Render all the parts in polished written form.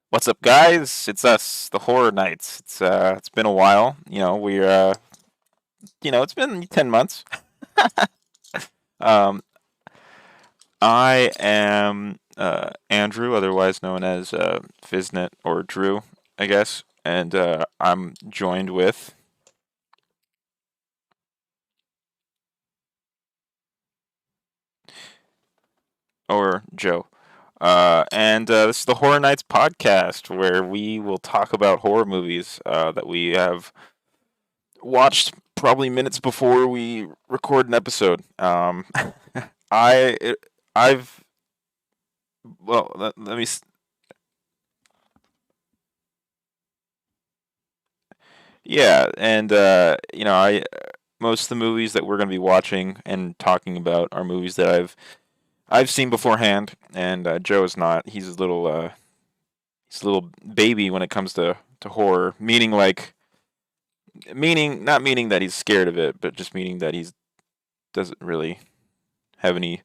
What's up, guys? It's us, the Horror Knights. It's been a while. It's been 10 months. Um, I am Andrew, otherwise known as Fiznet or Drew, I guess, and I'm joined with or Joe. And this is the Horror Nights podcast, where we will talk about horror movies that we have watched probably minutes before we record an episode. I I've well let me yeah, and I most of the movies that we're going to be watching and talking about are movies that I've seen beforehand, and Joe is not. He's a little baby when it comes to horror, meaning not meaning that he's scared of it, but just meaning that he's doesn't really have any.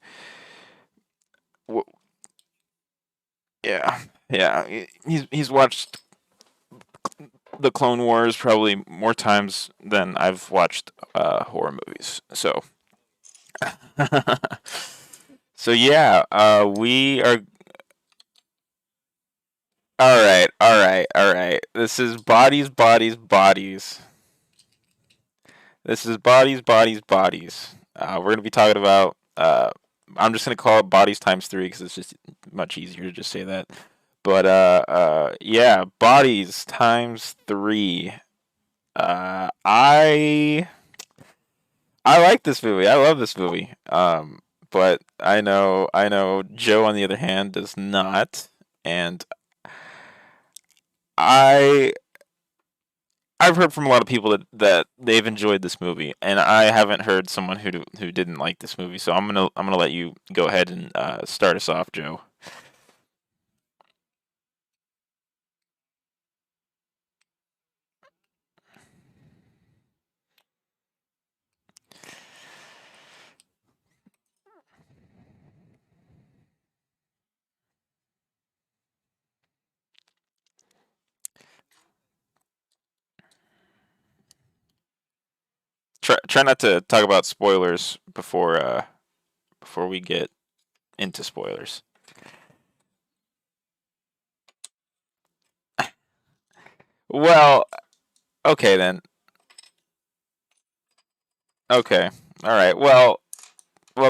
Yeah, yeah. He's watched the Clone Wars probably more times than I've watched horror movies. So yeah, we are all right, all right, all right. This is bodies, bodies, bodies. This is bodies, bodies, bodies. We're gonna be talking about. I'm just gonna call it bodies times three because it's just much easier to just say that. But yeah, bodies times three. I like this movie. I love this movie. But I know Joe on the other hand does not, and I I've heard from a lot of people that they've enjoyed this movie, and I haven't heard someone who didn't like this movie. So I'm gonna let you go ahead and start us off, Joe. Try not to talk about spoilers before we get into spoilers. Well, okay then. Okay, all right. Well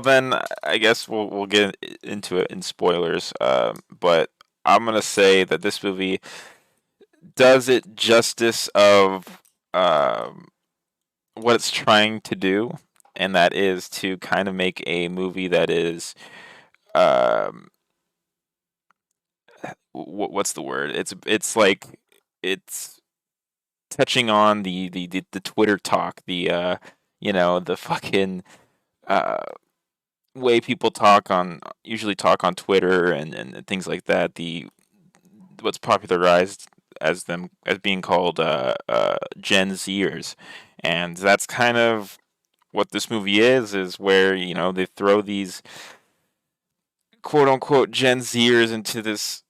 then, I guess we'll get into it in spoilers. But I'm gonna say that this movie does it justice of what it's trying to do, and that is to kind of make a movie that is um, what's the word? It's like it's touching on the Twitter talk, the fucking uh way people talk on usually talk on Twitter and things like that. The what's popularized as being called Gen Zers, and that's kind of what this movie is where they throw these quote unquote Gen Zers into this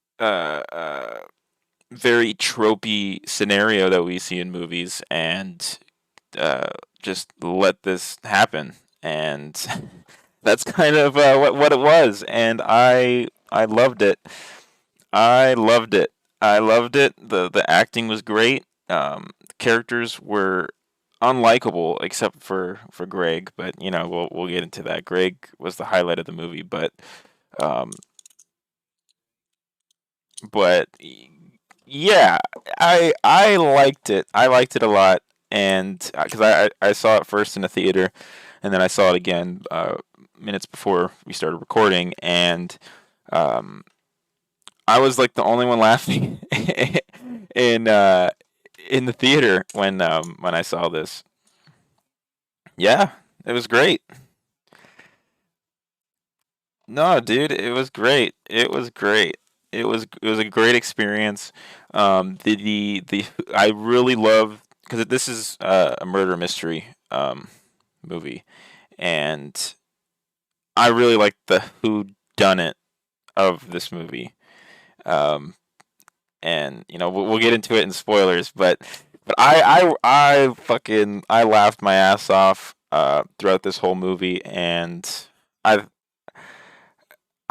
very tropey scenario that we see in movies, and uh, just let this happen, and that's kind of what it was, and I loved it. I loved it. I loved it. The acting was great. The characters were unlikable except for Greg, but we'll get into that. Greg was the highlight of the movie, um, but yeah, I liked it. I liked it a lot, and because I saw it first in a theater, and then I saw it again minutes before we started recording, and um, I was like the only one laughing in uh, in the theater when I saw this. Yeah, it was great. No, dude, it was great. It was great. It was a great experience. The I really love because this is a murder mystery movie, and I really like the who done it of this movie. Um, and we'll get into it in spoilers, but I fucking I laughed my ass off throughout this whole movie, and I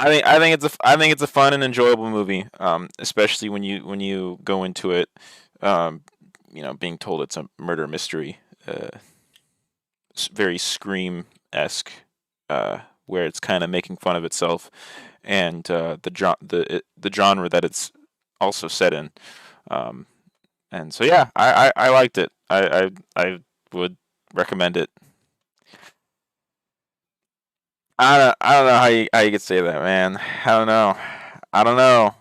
I think it's a fun and enjoyable movie, especially when you go into it, um, being told it's a murder mystery, very Scream esque, where it's kind of making fun of itself and the genre that it's also set in. Um, and so yeah, I liked it. I would recommend it. I don't know how you could say that, man. I don't know. I don't know.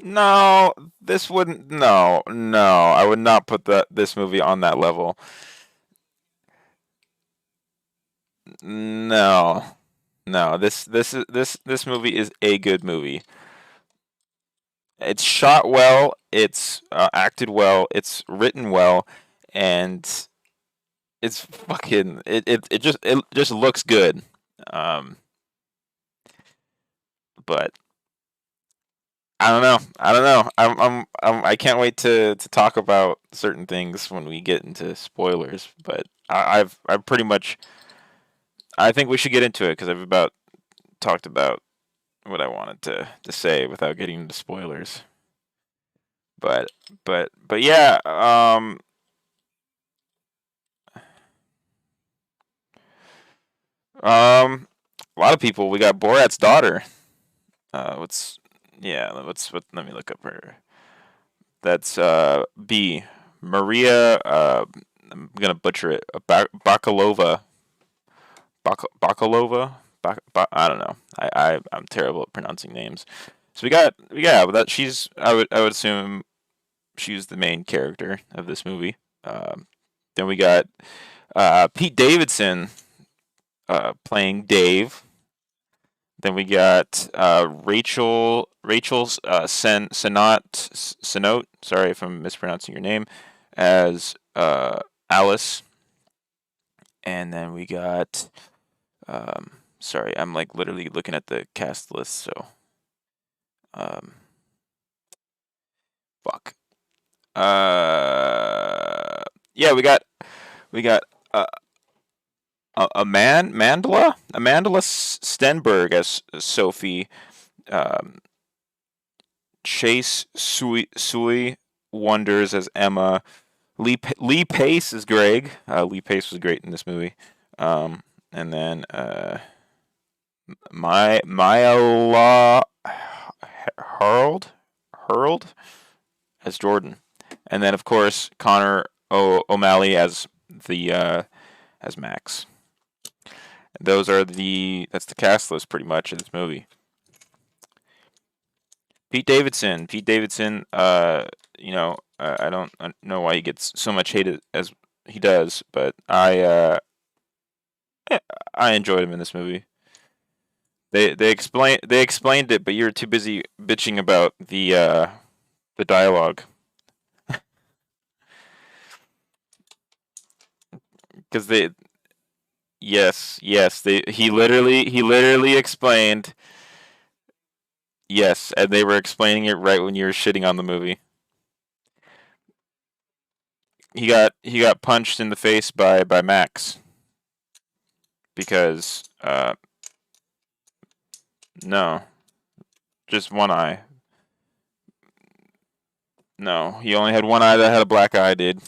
No, this wouldn't. No, no, I would not put this movie on that level. No, no. This movie is a good movie. It's shot well. It's acted well. It's written well, and it's fucking. It just looks good. Um, but I don't know. I don't know. I can't wait to talk about certain things when we get into spoilers. But I've pretty much. I think we should get into it because I've about talked about what I wanted to say without getting into spoilers. But but yeah. A lot of people. We got Borat's daughter. What's yeah? Let me look up her. That's B. Maria. I'm gonna butcher it. Bakalova. Bakalova. I don't know. I'm terrible at pronouncing names. So we got but that she's I would assume she's the main character of this movie. Um, then we got Pete Davidson playing Dave. Then we got Rachel's Senote. Sorry if I'm mispronouncing your name, as Alice. And then we got sorry, I'm like literally looking at the cast list. So um, fuck. Yeah, we got uh, Amandla Stenberg as Sophie. Um, Chase Sui Wonders as Emma. Lee Pace is Greg. Lee Pace was great in this movie. And then Maya Law Hurled as Jordan, and then of course Connor O'Malley the as Max. Those are that's the cast list pretty much of this movie. Pete Davidson. I don't know why he gets so much hate as he does, but I enjoyed him in this movie. They explained it, but you're too busy bitching about the dialogue because they yes they he literally explained yes, and they were explaining it right when you were shitting on the movie. He got punched in the face by Max because no, just one eye. No, he only had one eye that had a black eye, dude.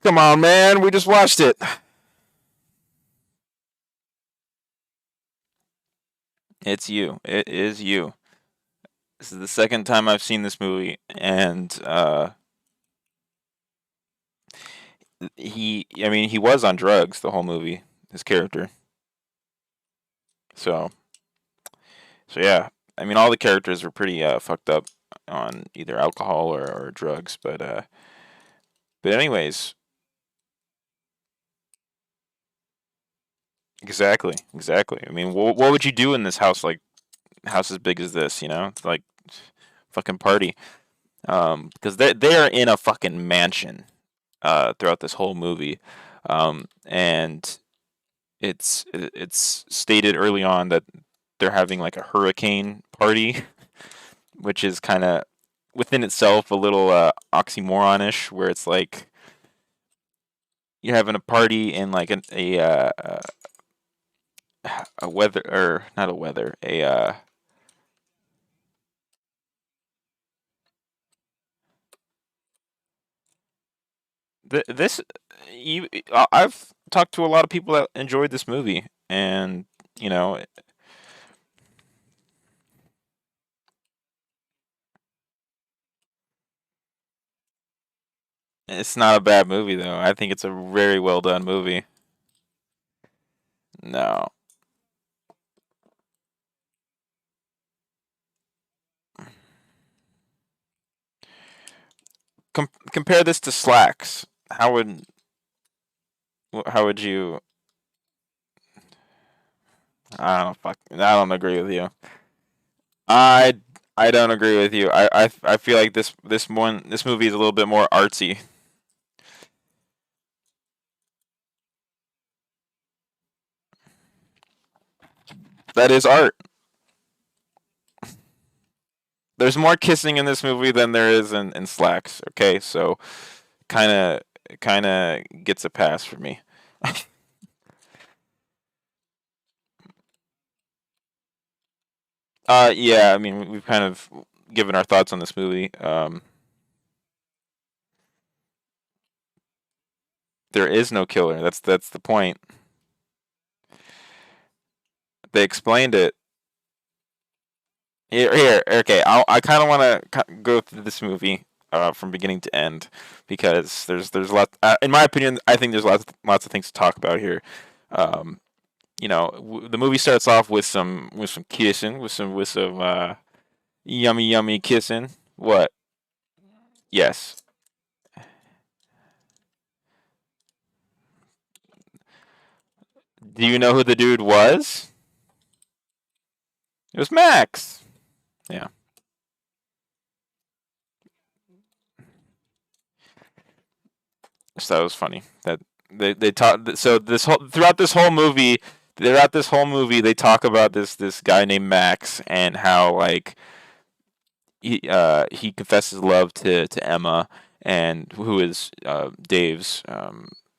Come on, man, we just watched it. It's you. It is you. This is the second time I've seen this movie, and I mean, he was on drugs the whole movie. His character. So, so yeah. I mean, all the characters were pretty fucked up on either alcohol or drugs, but anyways, exactly, exactly. I mean, what would you do in this house like house as big as this? You know, like fucking party. because they are in a fucking mansion throughout this whole movie, and it's stated early on that they're having like a hurricane party, which is kind of within itself a little oxymoronish, where it's like you're having a party in like a weather or not a weather a this you I've talked to a lot of people that enjoyed this movie, and you know it's not a bad movie though. I think it's a very well done movie. No. Compare this to Slacks. How would you? I don't fuck. I don't agree with you. I I don't agree with you. I feel like this movie is a little bit more artsy. That is art. There's more kissing in this movie than there is in Slacks. Okay, so kind of kind of gets a pass for me. Yeah, I mean we've kind of given our thoughts on this movie. There is no killer. That's the point. They explained it. Here, okay. I kind of want to go through this movie from beginning to end because there's lots. In my opinion, I think there's lots of things to talk about here. Um, the movie starts off with some kissing, with some yummy kissing. What? Yes. Do you know who the dude was? It was Max. Yeah. So that was funny. That they talk. So this whole throughout this whole movie, they talk about this guy named Max and how like he confesses love to Emma, and who is Dave's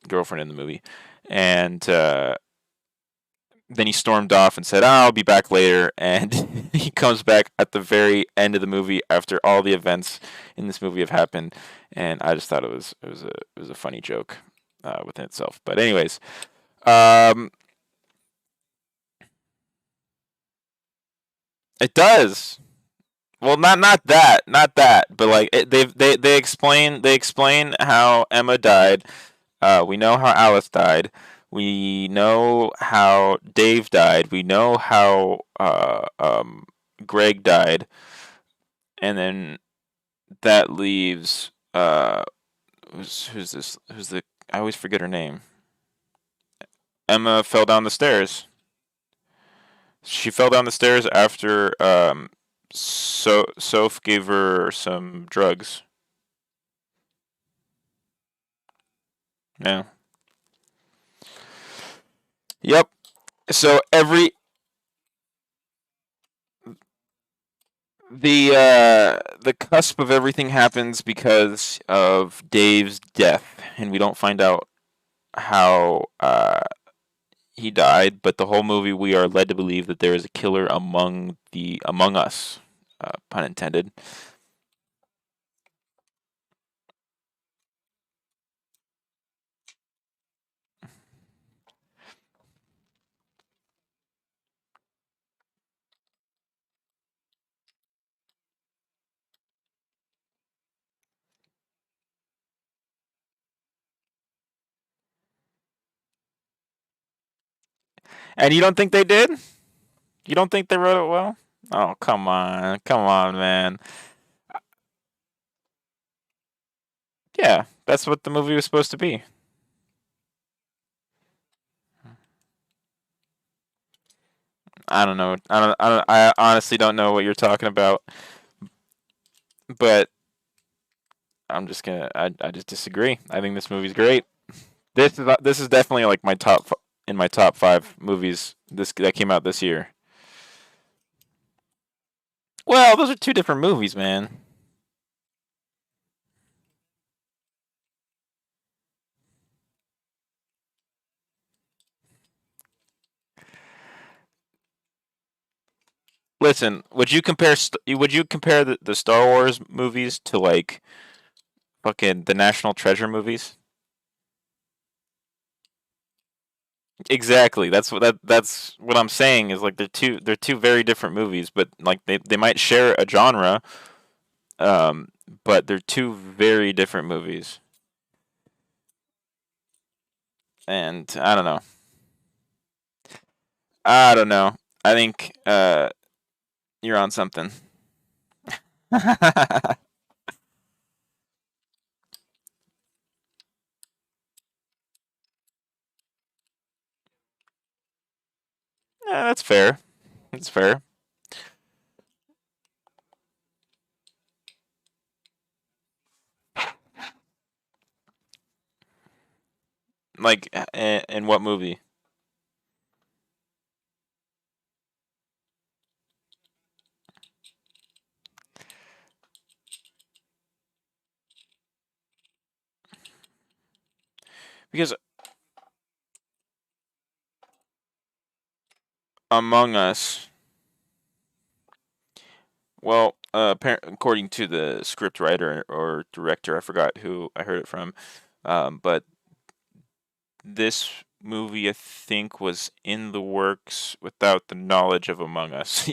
girlfriend in the movie, and then he stormed off and said, "Oh, I'll be back later," and he comes back at the very end of the movie after all the events in this movie have happened, and I just thought it was a funny joke within itself. But anyways, um, it does. Well, not that, but like they explain how Emma died. We know how Alice died. We know how Dave died. We know how Greg died, and then that leaves who's this? Who's the? I always forget her name. Emma fell down the stairs. She fell down the stairs after Soph gave her some drugs. Yeah. Yep. So the cusp of everything happens because of Dave's death, and we don't find out how he died. But the whole movie, we are led to believe that there is a killer among us, pun intended. And you don't think they did? You don't think they wrote it well? Oh, come on, man. Yeah, that's what the movie was supposed to be. I don't know. I honestly don't know what you're talking about. But I'm just gonna. I just disagree. I think this movie's great. This is definitely like in my top five movies this that came out this year. Well, those are two different movies, man. Listen, would you compare the Star Wars movies to like fucking the National Treasure movies? Exactly. That's what I'm saying is like they're two very different movies, but like they might share a genre, um, but they're two very different movies. And I don't know. I don't know. I think you're on something. Yeah, that's fair. That's fair. Like in what movie? Because Among Us, well, according to the script writer or director, I forgot who I heard it from, but this movie I think was in the works without the knowledge of Among Us,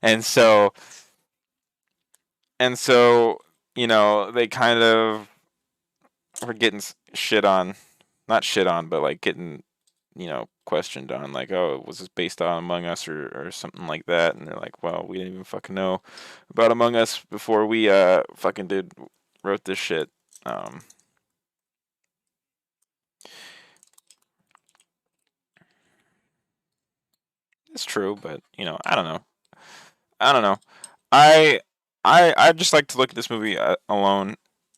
and so and so they kind of were getting shit on, not shit on, but like getting questioned on like, oh, was this based on Among Us or something like that? And they're like, well, we didn't even fucking know about Among Us before we fucking did wrote this shit. Um, it's true, but I don't know. I don't know. I I just like to look at this movie alone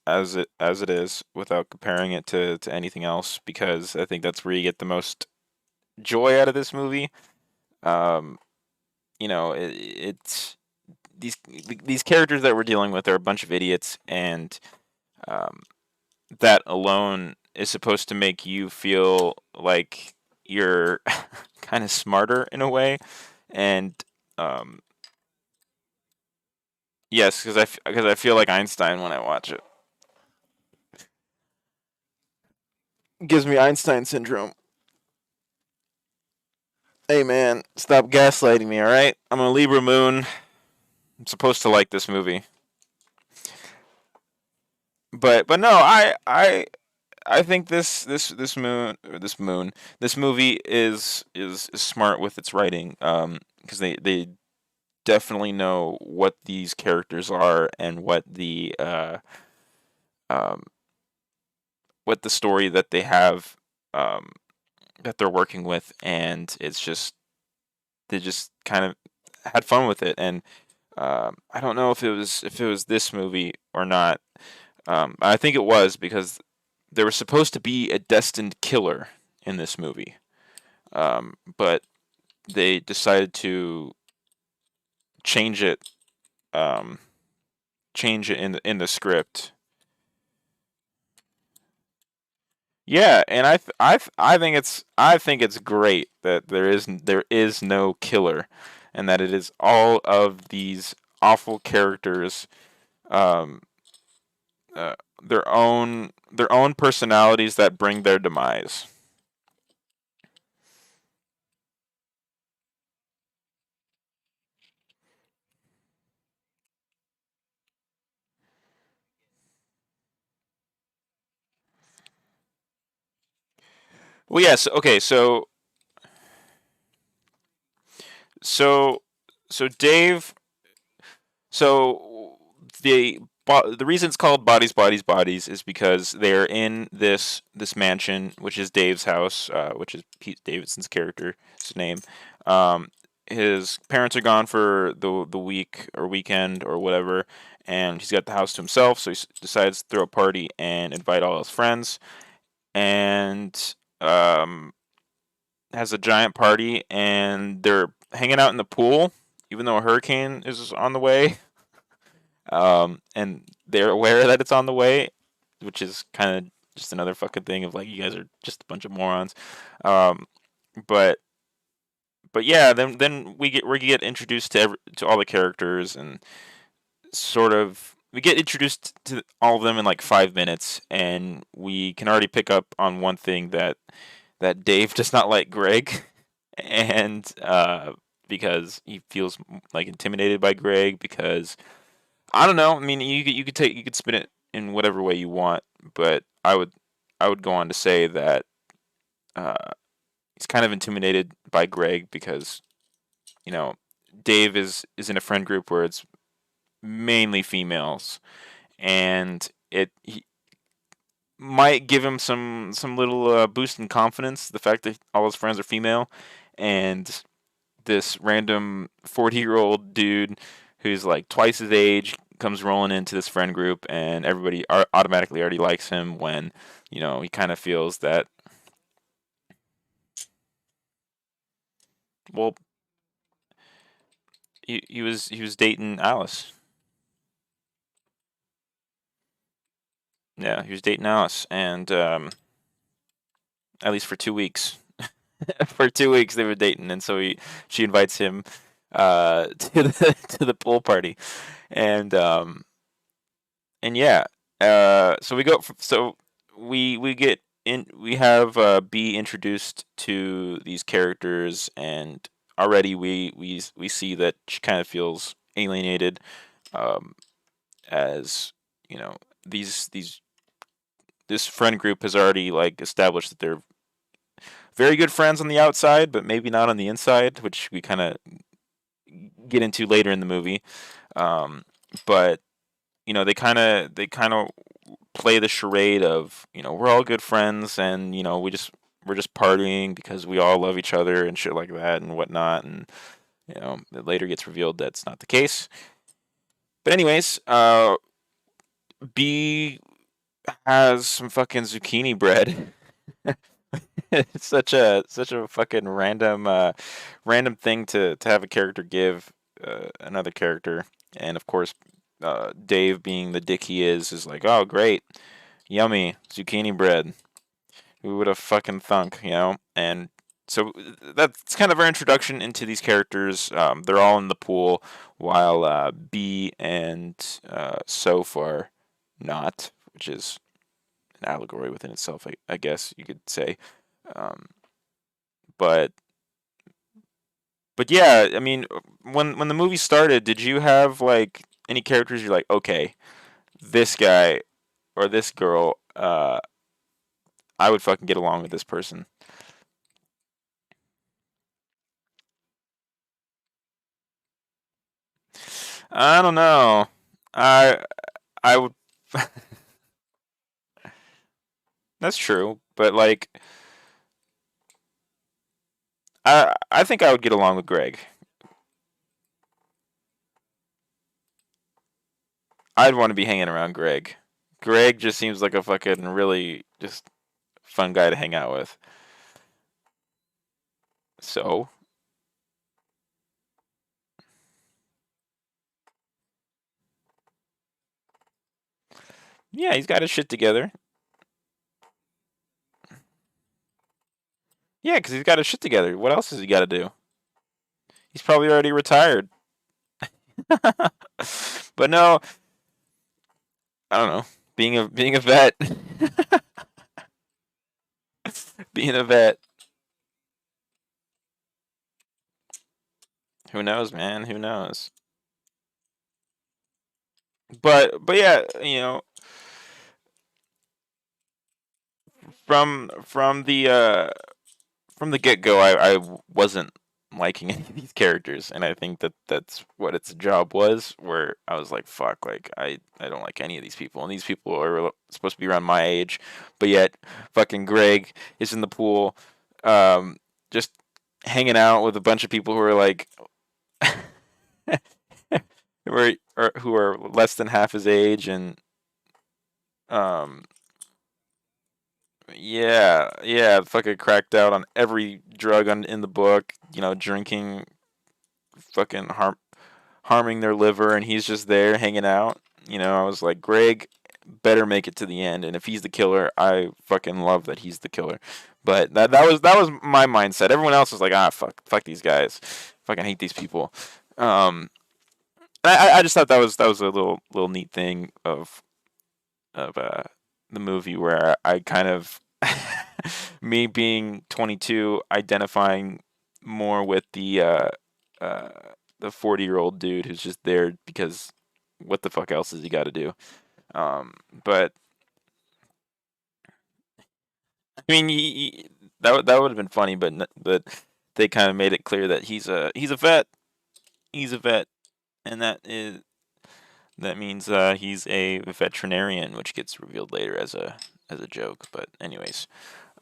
as it is without comparing it to anything else because I think that's where you get the most joy out of this movie. Um, it's these these characters that we're dealing with are a bunch of idiots, and um, that alone is supposed to make you feel like you're kind of smarter in a way. And um, yes, because I feel like Einstein when I watch it. It gives me Einstein syndrome. Hey man, stop gaslighting me, all right? I'm a Libra moon. I'm supposed to like this movie, but no, I think this movie is smart with its writing because they definitely know what these characters are and um what the story that they have um that they're working with, and it's just they just kind of had fun with it. And I don't know if it was this movie or not. I think it was because there was supposed to be a destined killer in this movie, but they decided to change it, um, change it in the script. Yeah, and I think it's great that there is no killer, and that it is all of these awful characters, um, uh, their own personalities that bring their demise. Well, yes. Okay. So so Dave. So the reason it's called Bodies, Bodies, Bodies is because they're in this mansion, which is Dave's house, which is Pete Davidson's character's name. Um, his parents are gone for the week or weekend or whatever, and he's got the house to himself. So he decides to throw a party and invite all his friends, and um, has a giant party, and they're hanging out in the pool, even though a hurricane is on the way. And they're aware that it's on the way, which is kind of just another fucking thing of like you guys are just a bunch of morons. Um, but but yeah, then we get introduced to all the characters, and sort of we get introduced to all of them in like 5 minutes, and we can already pick up on one thing, that Dave does not like Greg, and because he feels like intimidated by Greg, because I don't know. I mean, you could spin it in whatever way you want, but I would go on to say that uh, he's kind of intimidated by Greg because you know Dave is in a friend group where it's mainly females, and he might give him some little boost in confidence, the fact that all his friends are female, and this random 40-year-old dude who's like twice his age comes rolling into this friend group, and everybody automatically already likes him when he kind of feels that, well, he was dating Alice. Yeah, he was dating Alice, and at least for 2 weeks. For 2 weeks they were dating, and so she invites him to the pool party, and yeah, so we get in, we have B introduced to these characters, and already we see that she kind of feels alienated, um, as you know these this friend group has already like established that they're very good friends on the outside, but maybe not on the inside, which we kind of get into later in the movie. Um, but they kind of play the charade of we're all good friends, and we're just partying because we all love each other and shit like that and whatnot, and it later gets revealed that's not the case. But anyways, B has some fucking zucchini bread. It's such a fucking random thing to have a character give another character, and of course, Dave, being the dick he is like, oh great, yummy zucchini bread. Who would have fucking thunk? And so that's kind of our introduction into these characters. They're all in the pool, while B and Soph are not, which is an allegory within itself, I guess you could say. Um, but yeah, I mean, when the movie started, did you have like any characters you're like, okay, this guy or this girl, I would fucking get along with this person? I don't know. I I would. That's true, but like, I think I would get along with Greg. I'd want to be hanging around Greg. Greg just seems like a fucking really just fun guy to hang out with. So yeah, he's got his shit together. Yeah, because he's got his shit together. What else has he got to do? He's probably already retired. But no, I don't know. Being a vet, being a vet. Who knows, man? Who knows? But yeah, from the get go, I wasn't liking any of these characters, and I think that that's what its job was. Where I was like, fuck, like I don't like any of these people, and these people are supposed to be around my age, but yet fucking Greg is in the pool, um, just hanging out with a bunch of people who are like, who who are less than half his age, and um, yeah, yeah, fucking cracked out on every drug in the book. Drinking, fucking harming their liver, and he's just there hanging out. I was like, Greg better make it to the end, and if he's the killer, I fucking love that he's the killer. But that was my mindset. Everyone else was like, fuck these guys, fucking hate these people. Um, I just thought that was a little neat thing of the movie where I kind of me being 22 identifying more with uh, the 40-year-old dude who's just there because what the fuck else has he got to do? But I mean, that would have been funny, but they kind of made it clear that he's a vet. He's a vet, and that means he's a veterinarian, which gets revealed later as a joke. But anyways,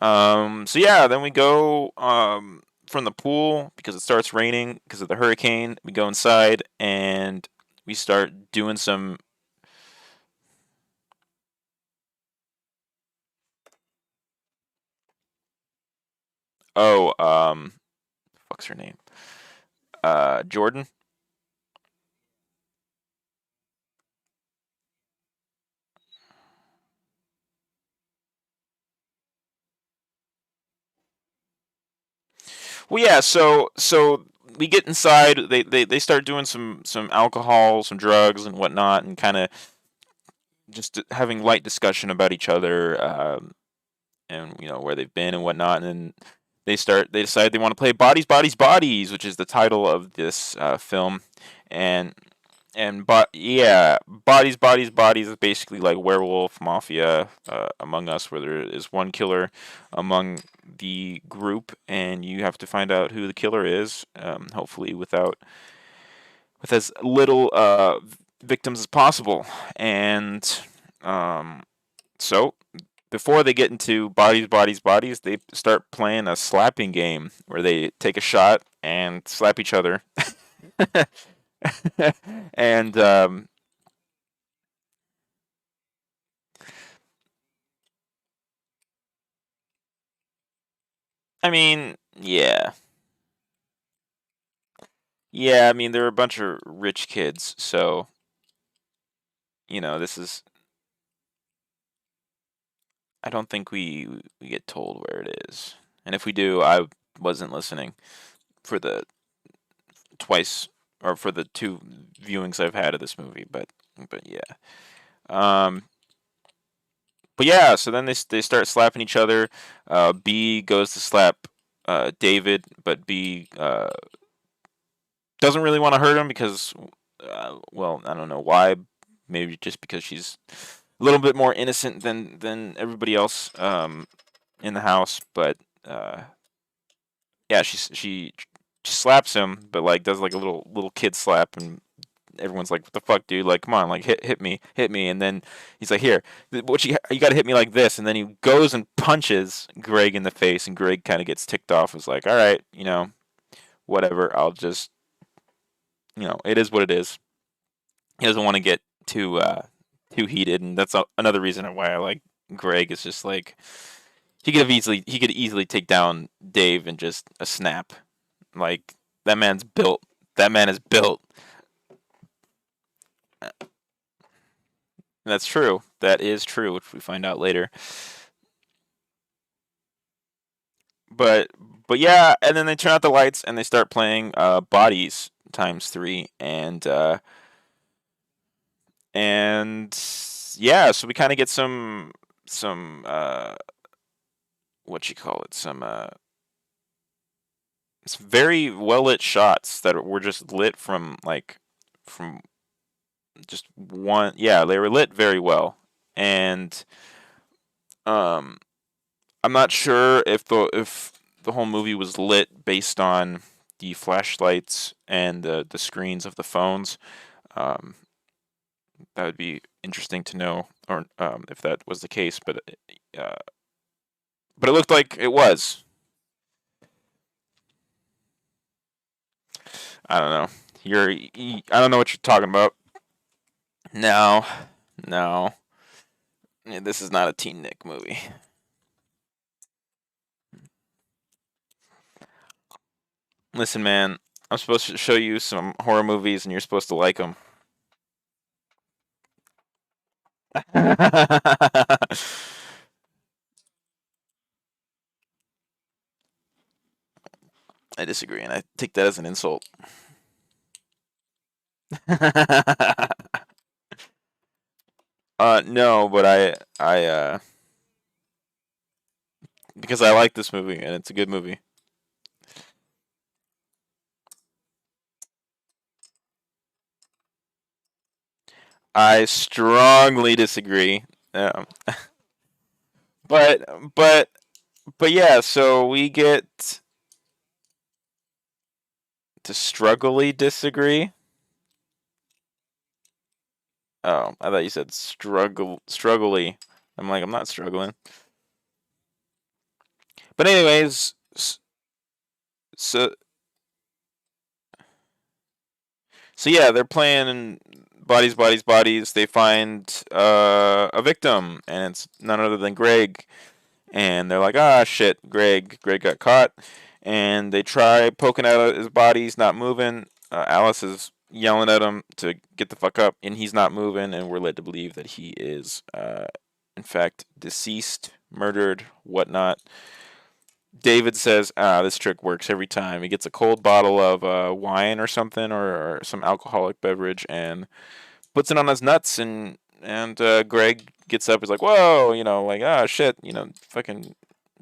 so yeah, then we go from the pool because it starts raining because of the hurricane. We go inside and we start doing some. Oh, fuck's her name? Jordan. Well, yeah. So we get inside. They start doing some alcohol, some drugs, and whatnot, and kind of just having light discussion about each other, and where they've been and whatnot. And then they decide they want to play Bodies, Bodies, Bodies, which is the title of this film, and but yeah, Bodies, Bodies, Bodies is basically like Werewolf Mafia, Among Us, where there is one killer among the group, and you have to find out who the killer is. Hopefully, with as little victims as possible, and um, so before they get into Bodies, Bodies, Bodies, they start playing a slapping game where they take a shot and slap each other. and I mean, yeah. Yeah, I mean, they're a bunch of rich kids, so, this is. I don't think we get told where it is. And if we do, I wasn't listening for the twice or for the two viewings I've had of this movie, but yeah. Um, but yeah, so then they start slapping each other. B goes to slap David, but B doesn't really want to hurt him because, well, I don't know why. Maybe just because she's a little bit more innocent than everybody else in the house. But yeah, she slaps him, but like does like a little kid slap, and everyone's like, "What the fuck, dude? Like, come on, like hit me." And then he's like, "Here, what you got to hit me like this." And then he goes and punches Greg in the face, and Greg kind of gets ticked off. Is like, "All right, whatever. I'll just, it is what it is." He doesn't want to get too heated, and that's another reason why I like Greg. Is just like he could easily take down Dave in just a snap. Like that man's built. That man is built. That's true. That is true, which we find out later. But but yeah, and then they turn out the lights and they start playing Bodies times three, and yeah, so we kind of get some what you call it, some very well lit shots that were just lit from just one. Yeah, they were lit very well, and um I'm not sure if the whole movie was lit based on the flashlights and the screens of the phones. Um, that would be interesting to know, or if that was the case. Uh, but it looked like it was. I don't know. I don't know what you're talking about. No, no, this is not a Teen Nick movie. Listen, man, I'm supposed to show you some horror movies, and you're supposed to like them. I disagree, and I take that as an insult. No, but because I like this movie and it's a good movie. I strongly disagree. Um, but but but yeah, so we get to struggly disagree. Oh, I thought you said struggly. I'm like, I'm not struggling. But anyways, so so yeah, they're playing bodies, bodies, bodies. They find a victim, and it's none other than Greg. And they're like, ah, shit, Greg got caught. And they try poking out his body. He's not moving. Alice is yelling at him to get the fuck up, and he's not moving. And we're led to believe that he is, in fact, deceased, murdered, whatnot. David says, this trick works every time. He gets a cold bottle of wine or something, or some alcoholic beverage, and puts it on his nuts, and Greg gets up. He's like, "Whoa," like, "Ah, shit," fucking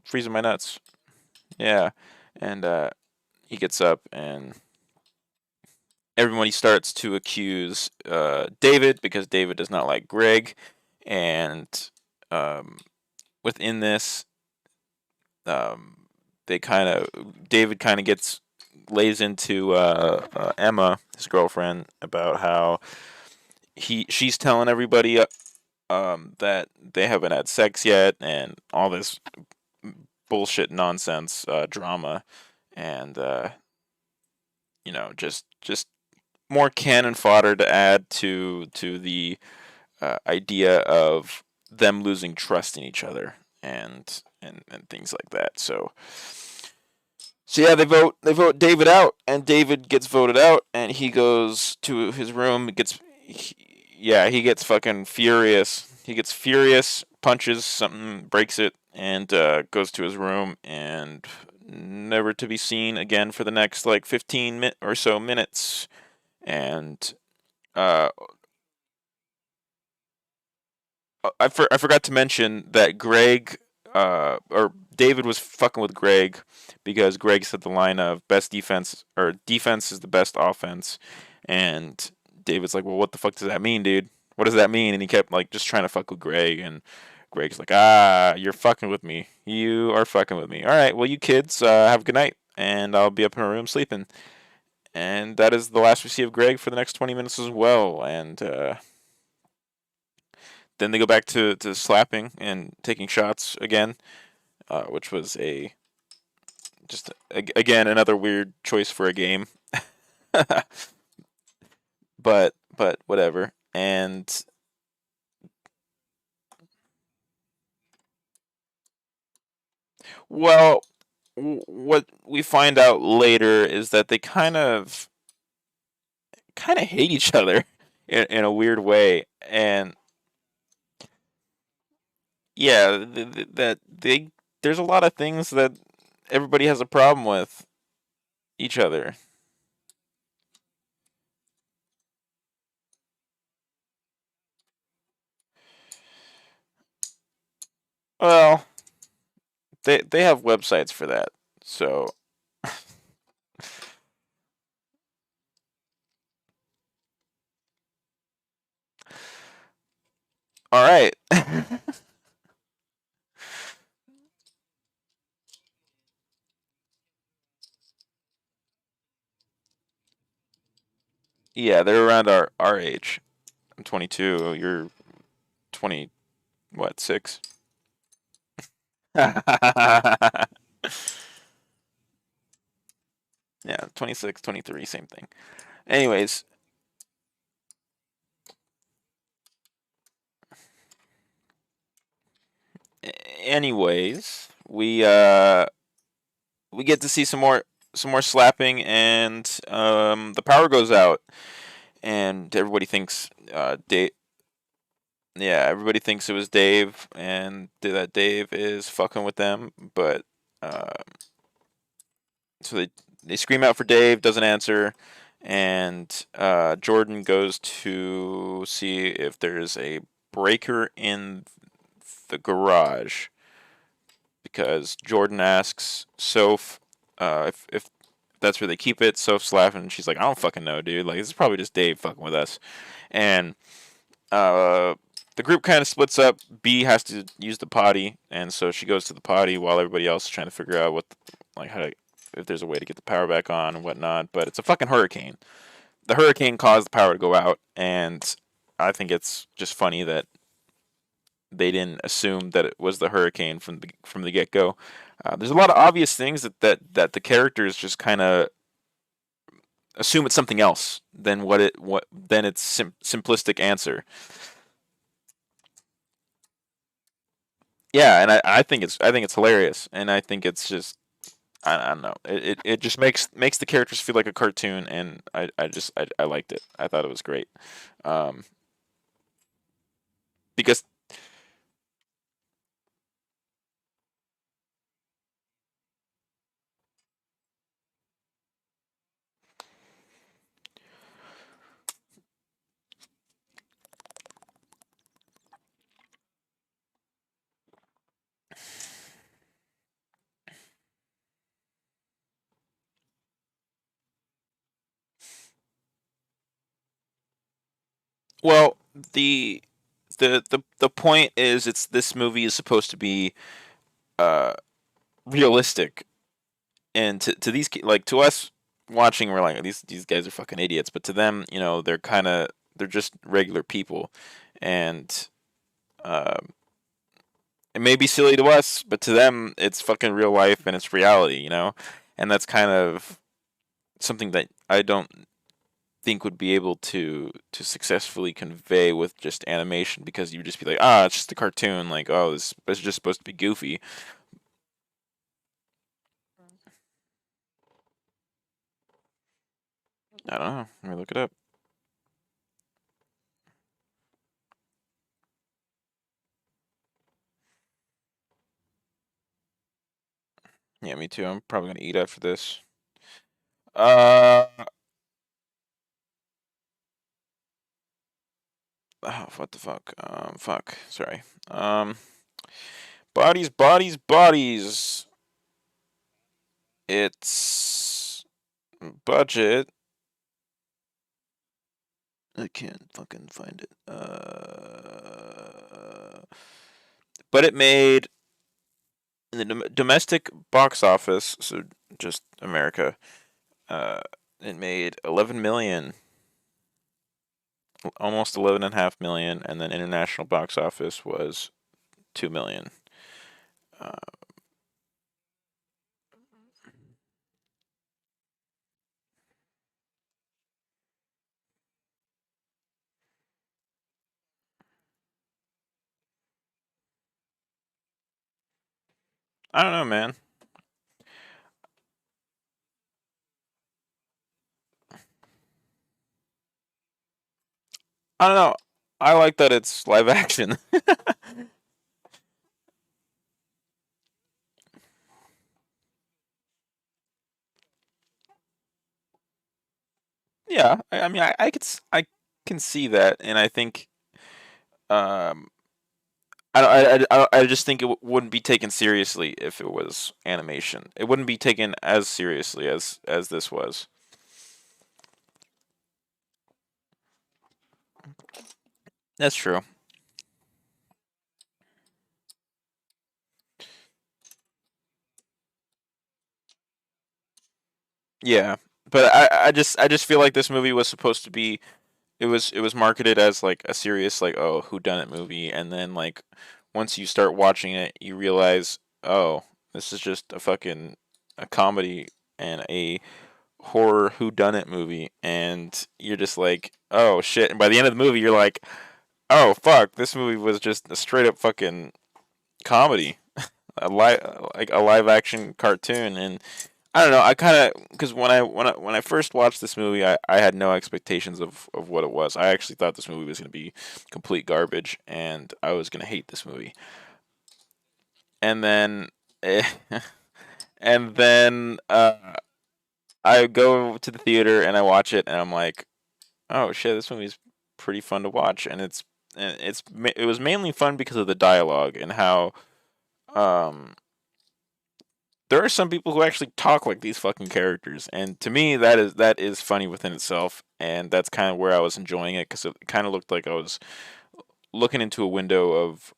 freezing my nuts. Yeah, and he gets up, and everybody starts to accuse David because David does not like Greg, and um, within this, um, they kind of David kind of gets lays into Emma, his girlfriend, about how she's telling everybody that they haven't had sex yet, and all this bullshit nonsense drama, and just more cannon fodder to add to the idea of them losing trust in each other, and things like that. So yeah, they vote David out, and David gets voted out, and he goes to his room. Yeah, he gets fucking furious. He gets furious, punches something, breaks it, and goes to his room, and never to be seen again for the next like 15 or so minutes. And uh, I forgot to mention that Greg or David was fucking with Greg because Greg said the line of best defense or defense is the best offense, and David's like, well, what the fuck does that mean, dude? What does that mean? And he kept like just trying to fuck with Greg, and Greg's like, you're fucking with me. You are fucking with me. All right, well, you kids have a good night, and I'll be up in my room sleeping. And that is the last we see of Greg for the next 20 minutes as well. And then they go back to slapping and taking shots again, which was again another weird choice for a game. but whatever. And well, what we find out later is that they kind of hate each other in a weird way, and yeah, that they there's a lot of things that everybody has a problem with each other. Well, they have websites for that. So, all right. Yeah, they're around our age. I'm 22. You're 20, what, 6? Yeah, 26, 23, same thing. Anyways, anyways, we get to see some more slapping, and the power goes out, and everybody thinks Dave. Yeah, everybody thinks it was Dave, and that Dave is fucking with them. But uh, so they scream out for Dave, doesn't answer, and Jordan goes to see if there's a breaker in the garage, because Jordan asks Soph if that's where they keep it. Soph's laughing, and she's like, "I don't fucking know, dude. Like, this is probably just Dave fucking with us." And uh, the group kind of splits up. B has to use the potty, and so she goes to the potty while everybody else is trying to figure out like, how to, if there's a way to get the power back on and whatnot. But it's a fucking hurricane. The hurricane caused the power to go out, and I think it's just funny that they didn't assume that it was the hurricane from the get go. There's a lot of obvious things that the characters just kind of assume it's something else than what than its simplistic answer. Yeah, and I think it's hilarious, and I think it's just, I don't know, it just makes the characters feel like a cartoon, and I liked it. I thought it was great, um, because well, the the point is, it's this movie is supposed to be uh realistic, and to these like, to us watching, we're like, these guys are fucking idiots, but to them, they're just regular people, and um it may be silly to us, but to them it's fucking real life and it's reality, and that's kind of something that I don't think would be able to successfully convey with just animation, because you'd just be like, it's just a cartoon, like, oh, this is just supposed to be goofy. I don't know. Let me look it up. Yeah, me too. I'm probably gonna eat after this. Uh, oh, what the fuck? Fuck. Sorry. Um, bodies, bodies, bodies. It's budget. I can't fucking find it. But it made, in the domestic box office, so just America. Uh, it made 11 million, almost 11 and a half million, and then international box office was 2 million. Uh, I don't know, man. I don't know. I like that it's live action. Yeah, I mean, I can see that, and I think, um, I just think it wouldn't be taken seriously if it was animation. It wouldn't be taken as seriously as this was. That's true. Yeah, but I just feel like this movie was supposed to be, it was marketed as like a serious, like, oh, who done it movie, and then, like, once you start watching it, you realize, oh, this is just a fucking a comedy and a horror whodunit movie, and you're just like, oh shit. And by the end of the movie, you're like, oh fuck, this movie was just a straight up fucking comedy, a live action cartoon. And I don't know, I kind of, because when I first watched this movie, I had no expectations of what it was. I actually thought this movie was going to be complete garbage, and I was going to hate this movie. And then, and then I go to the theater and I watch it, and I'm like, oh shit, this movie's pretty fun to watch. And it was mainly fun because of the dialogue and how um there are some people who actually talk like these fucking characters, and to me that is funny within itself, and that's kind of where I was enjoying it, because it kind of looked like I was looking into a window of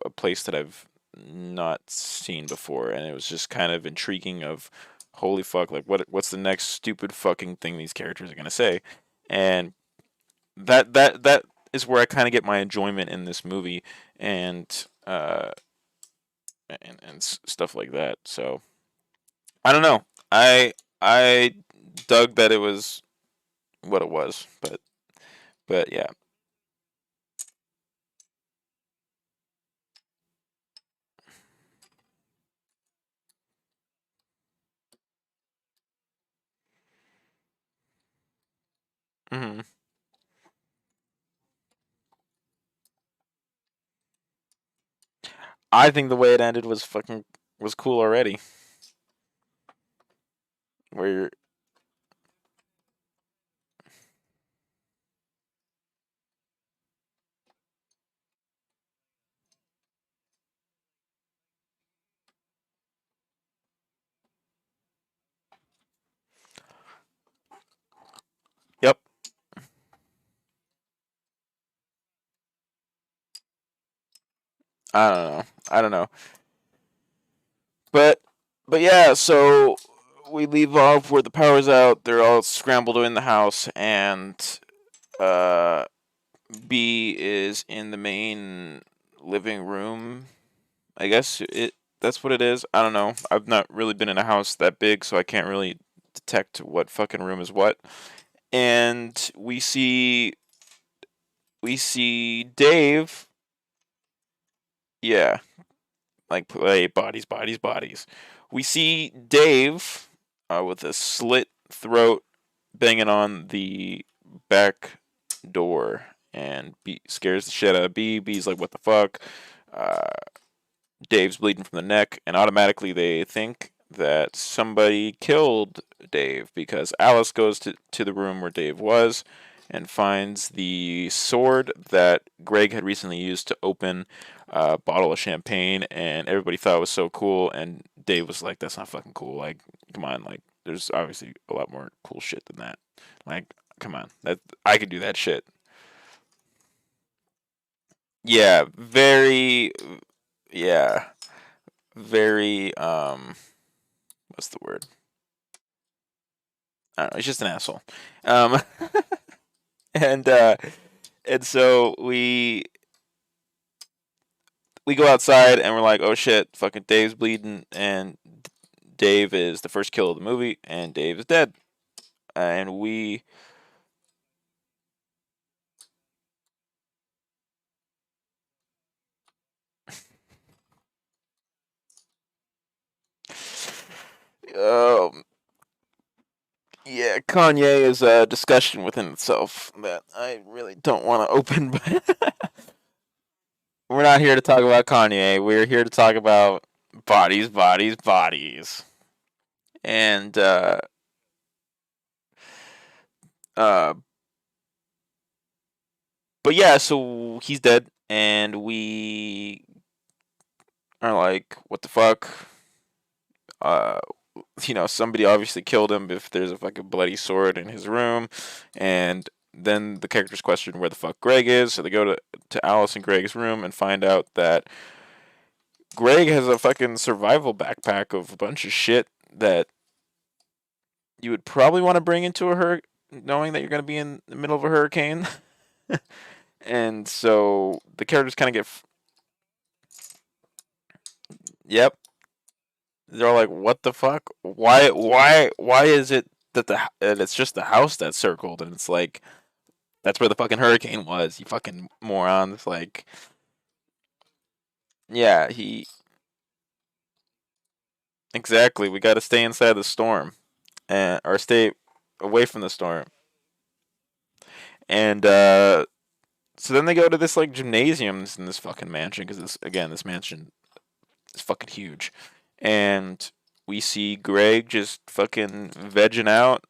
a place that I've not seen before, and it was just kind of intriguing. Of holy fuck, like what's the next stupid fucking thing these characters are gonna say, and that is where I kind of get my enjoyment in this movie, and stuff like that. So I don't know. I dug that it was what it was, but yeah. hmm I think the way it ended was cool already. Where you're, yep. I don't know. I don't know. But but yeah. So we leave off where the power's out. They're all scrambled in the house, and uh, B is in the main living room. I guess that's what it is. I don't know. I've not really been in a house that big, so I can't really detect what fucking room is what. And we see Dave. Yeah, like play bodies, bodies, bodies. We see Dave with a slit throat banging on the back door, and B scares the shit out of B. B's like, "What the fuck?" Uh, Dave's bleeding from the neck, and automatically they think that somebody killed Dave, because Alice goes to the room where Dave was and finds the sword that Greg had recently used to open a bottle of champagne, and everybody thought it was so cool, and Dave was like, "That's not fucking cool. Like, come on, like, there's obviously a lot more cool shit than that. Like, come on, that I could do that shit." Yeah, very, yeah, very, what's the word? I don't know. He's just an asshole. Um, and and so we go outside and we're like, oh shit, fucking Dave's bleeding, and Dave is the first kill of the movie, and Dave is dead, and we. Um, yeah, Kanye is a discussion within itself that I really don't want to open, but we're not here to talk about Kanye. We're here to talk about bodies, bodies, bodies. And uh, but yeah, so he's dead, and we are like, what the fuck? Uh, somebody obviously killed him if there's a fucking bloody sword in his room, and then the characters question where the fuck Greg is, so they go to Alice and Greg's room and find out that Greg has a fucking survival backpack of a bunch of shit that you would probably want to bring into a hurricane, knowing that you're going to be in the middle of a hurricane. And so the characters kind of yep, they're all like, "What the fuck? Why is it that it's just the house that's circled, and it's like that's where the fucking hurricane was. You fucking moron. It's like, yeah, he exactly. We got to stay inside the storm, and or stay away from the storm. And so then they go to this like gymnasiums in this fucking mansion because this mansion is fucking huge, and we see Greg just fucking vegging out.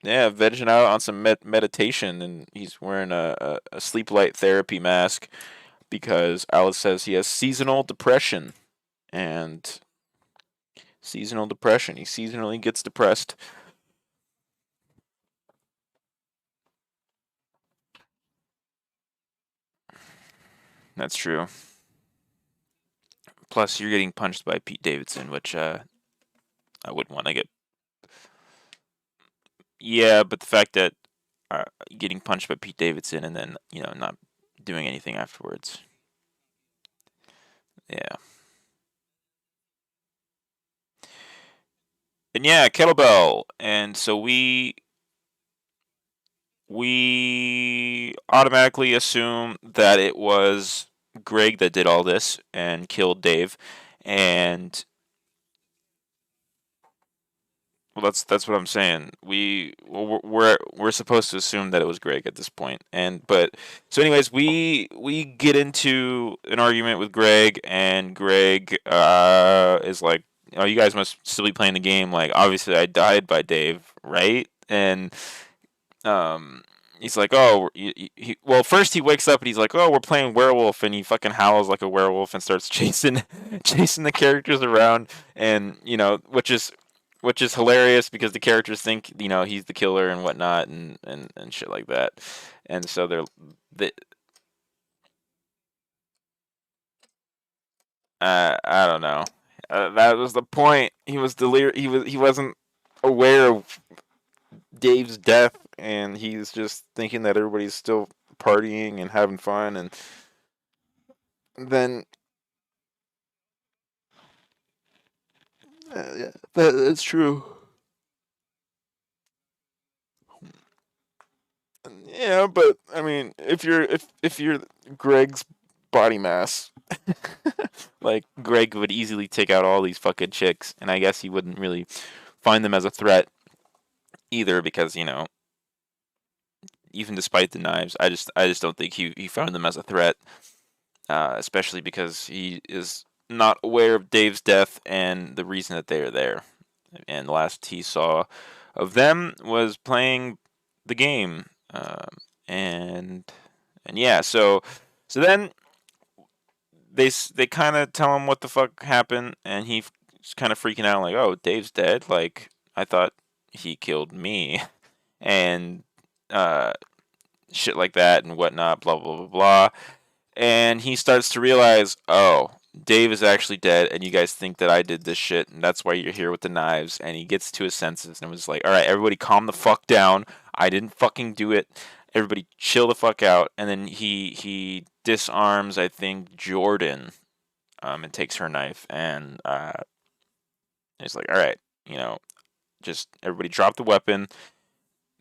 Yeah, vegging out on some meditation, and he's wearing a sleep light therapy mask because Alice says he has seasonal depression, and seasonal depression. He seasonally gets depressed. That's true. Plus, you're getting punched by Pete Davidson, which I wouldn't want to get. Yeah, but the fact that getting punched by Pete Davidson and then not doing anything afterwards. Yeah, and yeah, kettlebell, and so we automatically assume that it was Greg that did all this and killed Dave, and well, that's what I'm saying. We're supposed to assume that it was Greg at this point, and but so anyways, we get into an argument with Greg, and Greg is like, "Oh, you guys must still be playing the game. Like, obviously, I died by Dave, right?" And um, he's like, "Oh, well, first he wakes up and he's like, "Oh, we're playing werewolf," and he fucking howls like a werewolf and starts chasing chasing the characters around, and which is hilarious because the characters think he's the killer and whatnot and shit like that, and so they I don't know. That was the point. He wasn't aware of Dave's death, and he's just thinking that everybody's still partying and having fun, and then yeah, that's true. Yeah, but I mean, if you're Greg's body mass, like Greg would easily take out all these fucking chicks, and I guess he wouldn't really find them as a threat either because even despite the knives, I just don't think he found them as a threat, especially because he is not aware of Dave's death and the reason that they are there. And the last he saw of them was playing the game, and yeah, so then they kind of tell him what the fuck happened, and he's kind of freaking out, like, "Oh, Dave's dead. Like, I thought he killed me," and uh, shit like that and whatnot. Blah blah blah blah. And he starts to realize, oh, Dave is actually dead, and you guys think that I did this shit, and that's why you're here with the knives. And he gets to his senses and was like, all right, everybody calm the fuck down. I didn't fucking do it. Everybody chill the fuck out. And then he disarms, I think, Jordan, and takes her knife, and he's like, all right, you know, just everybody drop the weapon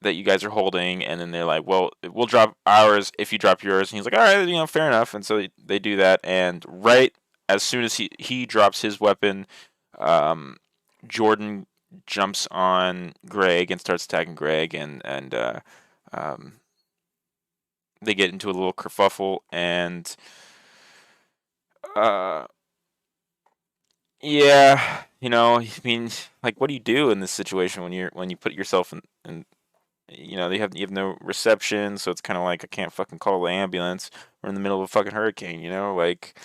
that you guys are holding, and then they're like, well, we'll drop ours if you drop yours. And he's like, all right, fair enough. And so they do that, and right as soon as he drops his weapon, um, Jordan jumps on Greg and starts attacking Greg, and um, they get into a little kerfuffle, and uh, yeah, I mean, like, what do you do in this situation when you put yourself in you have no reception, so it's kind of like I can't fucking call the ambulance. We're in the middle of a fucking hurricane, like,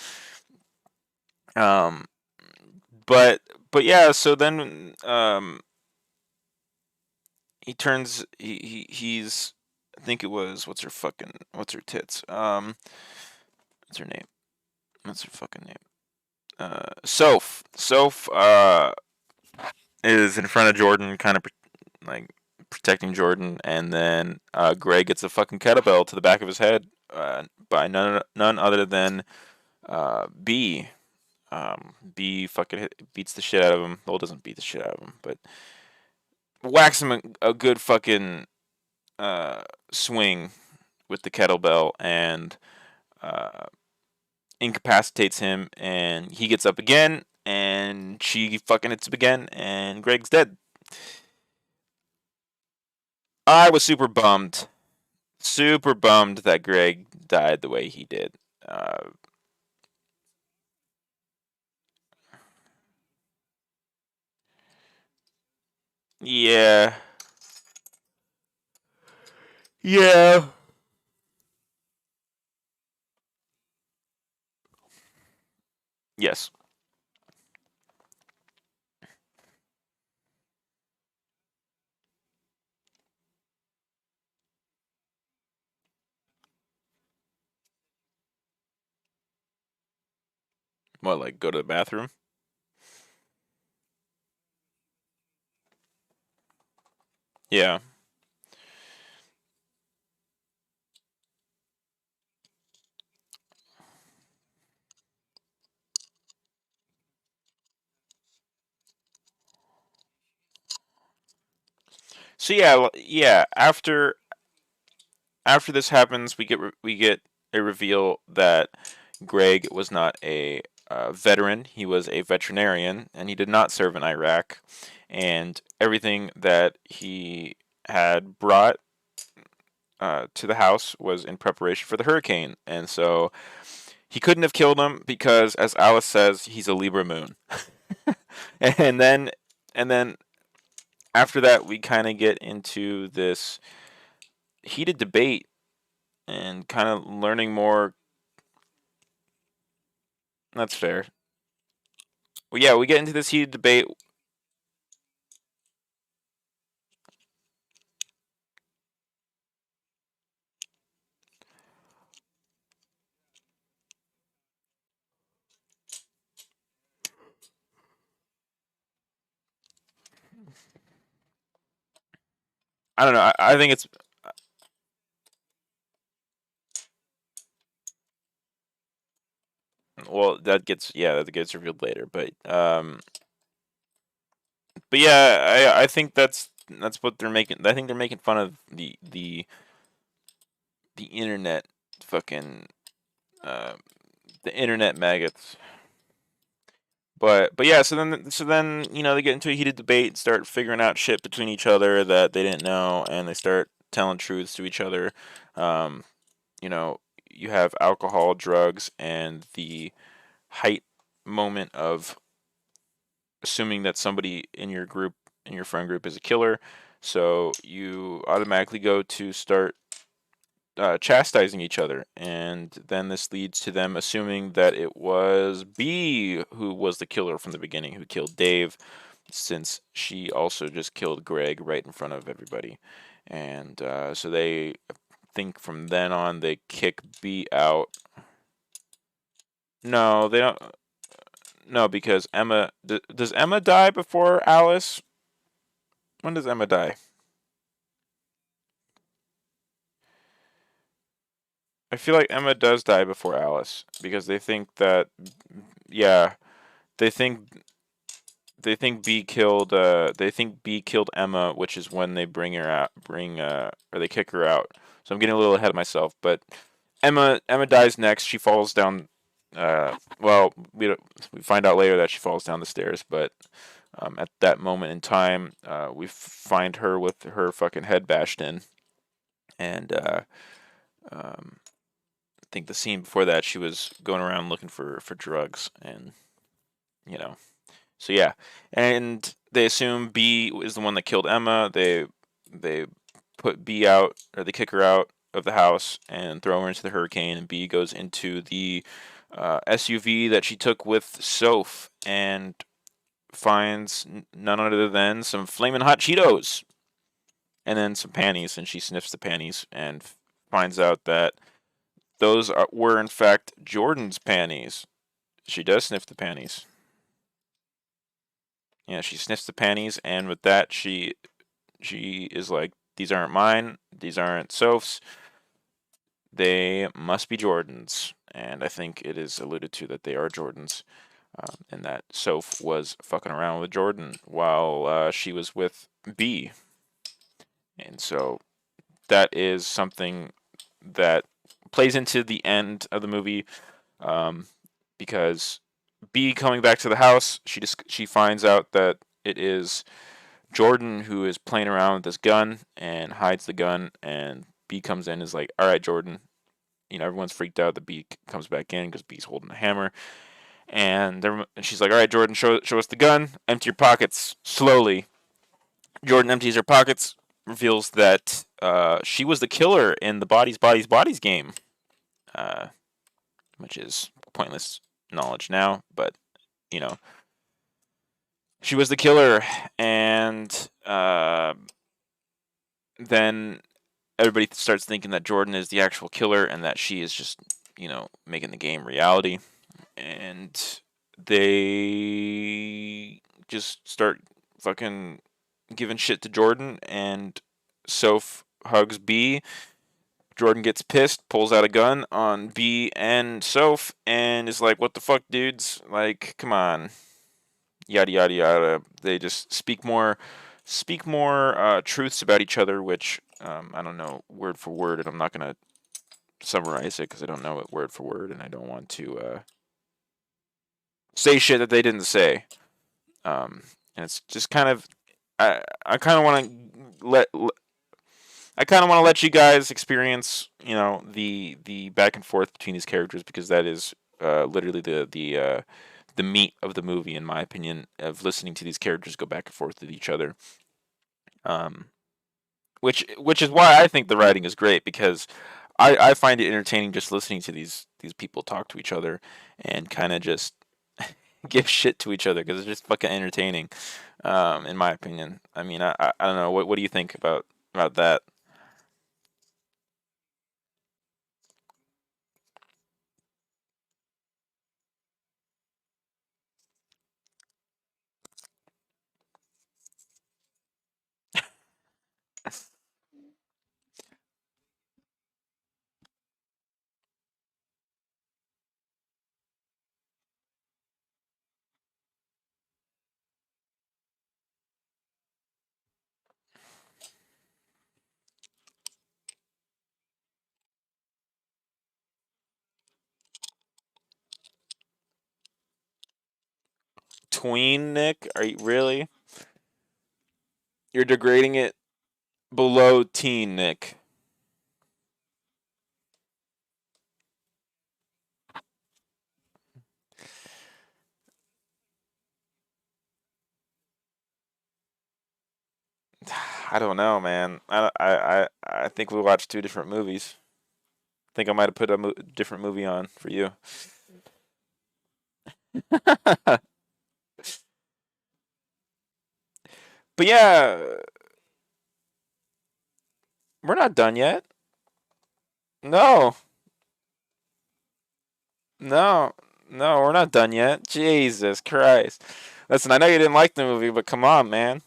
um, but yeah. So then, he turns. He's. I think it was what's her tits. What's her name? What's her fucking name? Soph. Soph. Is in front of Jordan, kind of like protecting Jordan, and then Greg gets a fucking kettlebell to the back of his head by none other than B. B fucking beats the shit out of him. Well, doesn't beat the shit out of him, but whacks him a good fucking uh, swing with the kettlebell and uh, incapacitates him, and he gets up again, and she fucking hits him again, and Greg's dead. I was super bummed that Greg died the way he did. Uh, yeah, yeah, yes. What, like go to the bathroom? Yeah. So yeah, yeah. After this happens, we get a reveal that Greg was not a veteran. He was a veterinarian, and he did not serve in Iraq. And everything that he had brought to the house was in preparation for the hurricane. And so he couldn't have killed him because, as Alice says, he's a Libra moon. and then, and then after that, we kind of get into this heated debate and kind of learning more. That's fair. Well, yeah, we get into this heated debate. I don't know. I think it's, well, that gets, yeah, that gets revealed later. But yeah, I think that's what they're making. I think they're making fun of the internet, fucking uh, the internet maggots. But yeah, so then they get into a heated debate, start figuring out shit between each other that they didn't know, and they start telling truths to each other. Um, you know, you have alcohol, drugs, and the height moment of assuming that somebody in your group, in your friend group, is a killer. So you automatically go to start chastising each other, and then this leads to them assuming that it was B who was the killer from the beginning, who killed Dave, since she also just killed Greg right in front of everybody. And so they think from then on they kick B out. No, they don't. No, because Emma does Emma die before Alice? When does Emma die? I feel like Emma does die before Alice because they think that, yeah, they think they think B killed Emma, which is when they bring her out, or they kick her out. So I'm getting a little ahead of myself, but Emma dies next. She falls down. Well, we find out later that she falls down the stairs, but at that moment in time, we find her with her fucking head bashed in, and um, I think the scene before that, she was going around looking for drugs, and you know, so yeah, and they assume B is the one that killed Emma. They put B out, or they kick her out of the house and throw her into the hurricane, and B goes into the SUV that she took with Soph and finds none other than some flaming hot Cheetos and then some panties, and she sniffs the panties and finds out that were in fact Jordan's panties. She does sniff the panties. Yeah, she sniffs the panties, and with that, she is like, "These aren't mine. These aren't Soph's. They must be Jordan's." And I think it is alluded to that they are Jordan's. and that Soph was fucking around with Jordan while she was with B. And so that is something that plays into the end of the movie, um, because B coming back to the house, she finds out that it is Jordan who is playing around with this gun and hides the gun, and B comes in and is like, "All right, Jordan." Everyone's freaked out that B comes back in because B's holding a hammer, and she's like, "All right, Jordan, show us the gun. Empty your pockets slowly." Jordan empties her pockets, reveals that she was the killer in the Bodies game, uh, which is pointless knowledge now, but you know, she was the killer, and then everybody starts thinking that Jordan is the actual killer and that she is just, making the game reality. And they just start fucking giving shit to Jordan, and Soph hugs B. Jordan gets pissed, pulls out a gun on B and Soph, and is like, "What the fuck, dudes? Like, come on." Yada yada yada. They just speak more truths about each other, which I don't know word for word, and I'm not gonna summarize it because I don't know it word for word, and I don't want to say shit that they didn't say. And it's just kind of I kind of want to let you guys experience, the back and forth between these characters, because that is literally the meat of the movie, in my opinion, of listening to these characters go back and forth with each other. Um, which is why I think the writing is great, because I find it entertaining just listening to these people talk to each other and kind of just give shit to each other, because it's just fucking entertaining, in my opinion. I mean, I don't know. What do you think about that? Tween Nick? Are you really? You're degrading it below teen Nick. I don't know, man. I think we watched two different movies. I think I might have put a different movie on for you. But yeah, we're not done yet. No, no, no, we're not done yet. Jesus Christ. Listen, I know you didn't like the movie, but come on, man.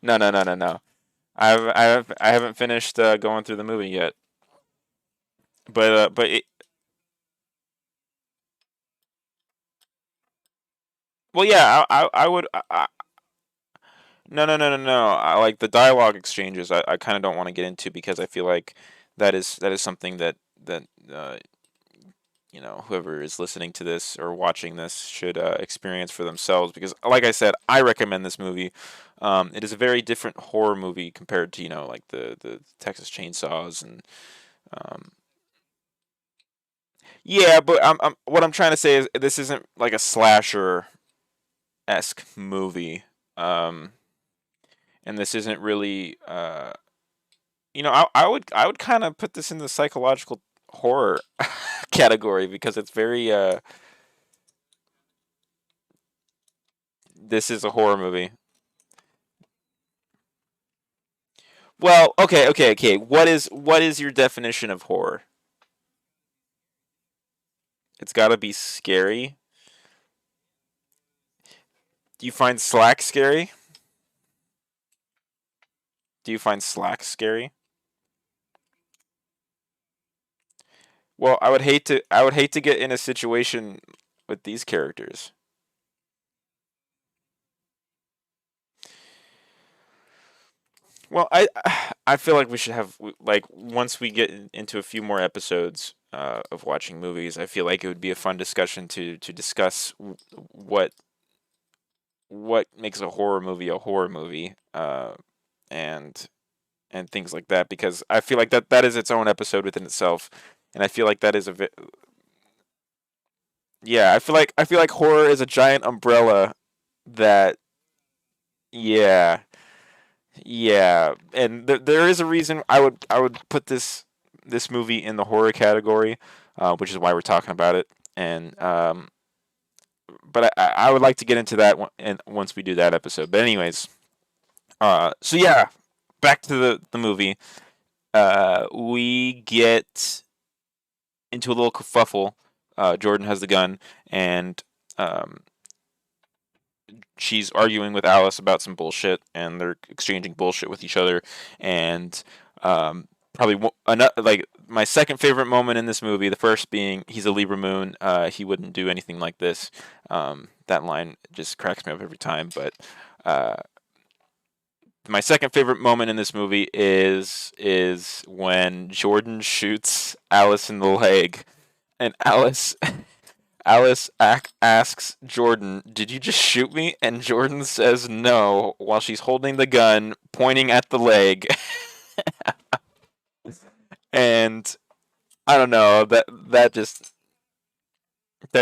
No, no, no, no, no. I haven't finished going through the movie yet. But well, yeah, I would. No, no, no, no, no. I like the dialogue exchanges. I kind of don't want to get into, because I feel like that is something that whoever is listening to this or watching this should experience for themselves. Because, like I said, I recommend this movie. It is a very different horror movie compared to, like the Texas Chainsaws and um, yeah. But what I'm trying to say is this isn't like a slasher esque movie. Um, and this isn't really I would kind of put this in the psychological horror category, because it's very this is a horror movie. Well, okay, okay, okay. What is your definition of horror? It's got to be scary. Do you find Slack scary? Do you find Slack scary? Well, I would hate to get in a situation with these characters. Well, I feel like we should have like once we get into a few more episodes of watching movies, I feel like it would be a fun discussion to discuss what makes a horror movie, and and things like that, because I feel like that is its own episode within itself, and I feel like that is yeah, I feel like horror is a giant umbrella that yeah. Yeah, and there is a reason I would put this movie in the horror category, which is why we're talking about it. And but I would like to get into that and once we do that episode. But anyways, so yeah, back to the movie. We get into a little kerfuffle. Jordan has the gun, and um, she's arguing with Alice about some bullshit, and they're exchanging bullshit with each other. And probably like my second favorite moment in this movie, the first being he's a Libra Moon, he wouldn't do anything like this. That line just cracks me up every time. But uh, my second favorite moment in this movie is when Jordan shoots Alice in the leg, and Alice asks Jordan, "Did you just shoot me?" And Jordan says no while she's holding the gun, pointing at the leg. And I don't know, that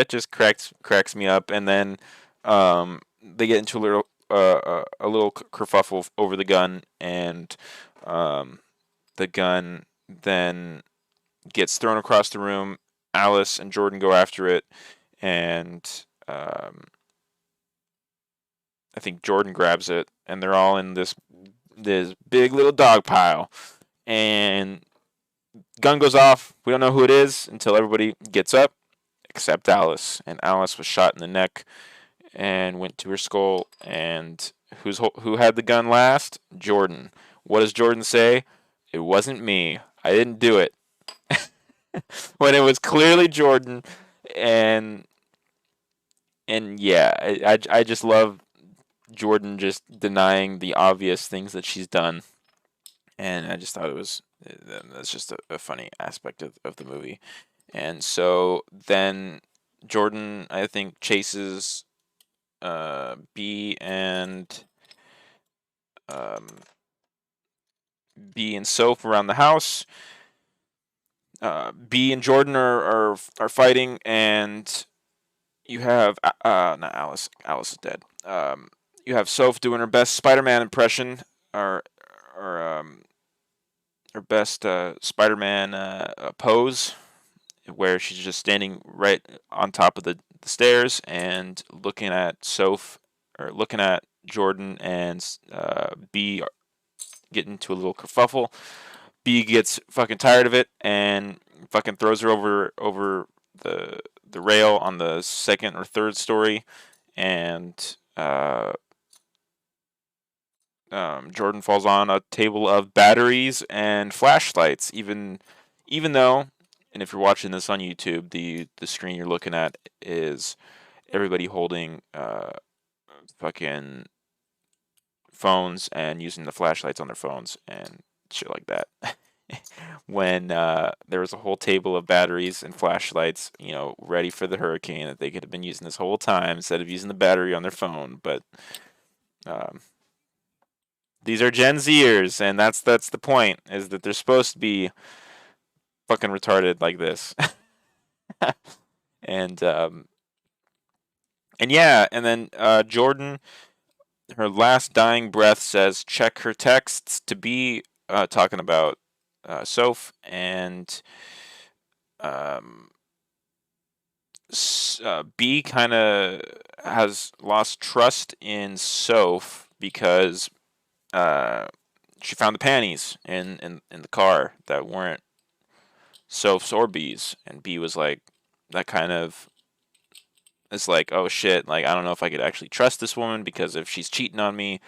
just cracks me up. And then they get into a little kerfuffle over the gun, and the gun then gets thrown across the room. Alice and Jordan go after it, and I think Jordan grabs it, and they're all in this big little dog pile. And gun goes off. We don't know who it is until everybody gets up, except Alice. And Alice was shot in the neck and went to her skull. And who had the gun last? Jordan. What does Jordan say? It wasn't me. I didn't do it. When it was clearly Jordan. And yeah, I just love Jordan just denying the obvious things that she's done, and I just thought that's just a funny aspect of the movie. And so then Jordan, I think, chases um, B and Soph around the house. B and Jordan are fighting, and you have not Alice. Alice is dead. You have Soph doing her best Spider-Man impression, or her best Spider-Man pose, where she's just standing right on top of the stairs and looking at Soph, or looking at Jordan, and B get into a little kerfuffle. B gets fucking tired of it and fucking throws her over the rail on the second or third story, and Jordan falls on a table of batteries and flashlights. Even though, and if you're watching this on YouTube, the screen you're looking at is everybody holding fucking phones and using the flashlights on their phones and shit like that. When there was a whole table of batteries and flashlights, ready for the hurricane that they could have been using this whole time instead of using the battery on their phone. But um, these are Gen Zers, and that's the point, is that they're supposed to be fucking retarded like this. and and yeah, and then Jordan, her last dying breath says, "Check her texts," to be talking about Soph, and um, B kind of has lost trust in Soph because she found the panties in the car that weren't Soph's or B's, and B was like, that kind of, it's like, oh shit, like I don't know if I could actually trust this woman, because if she's cheating on me,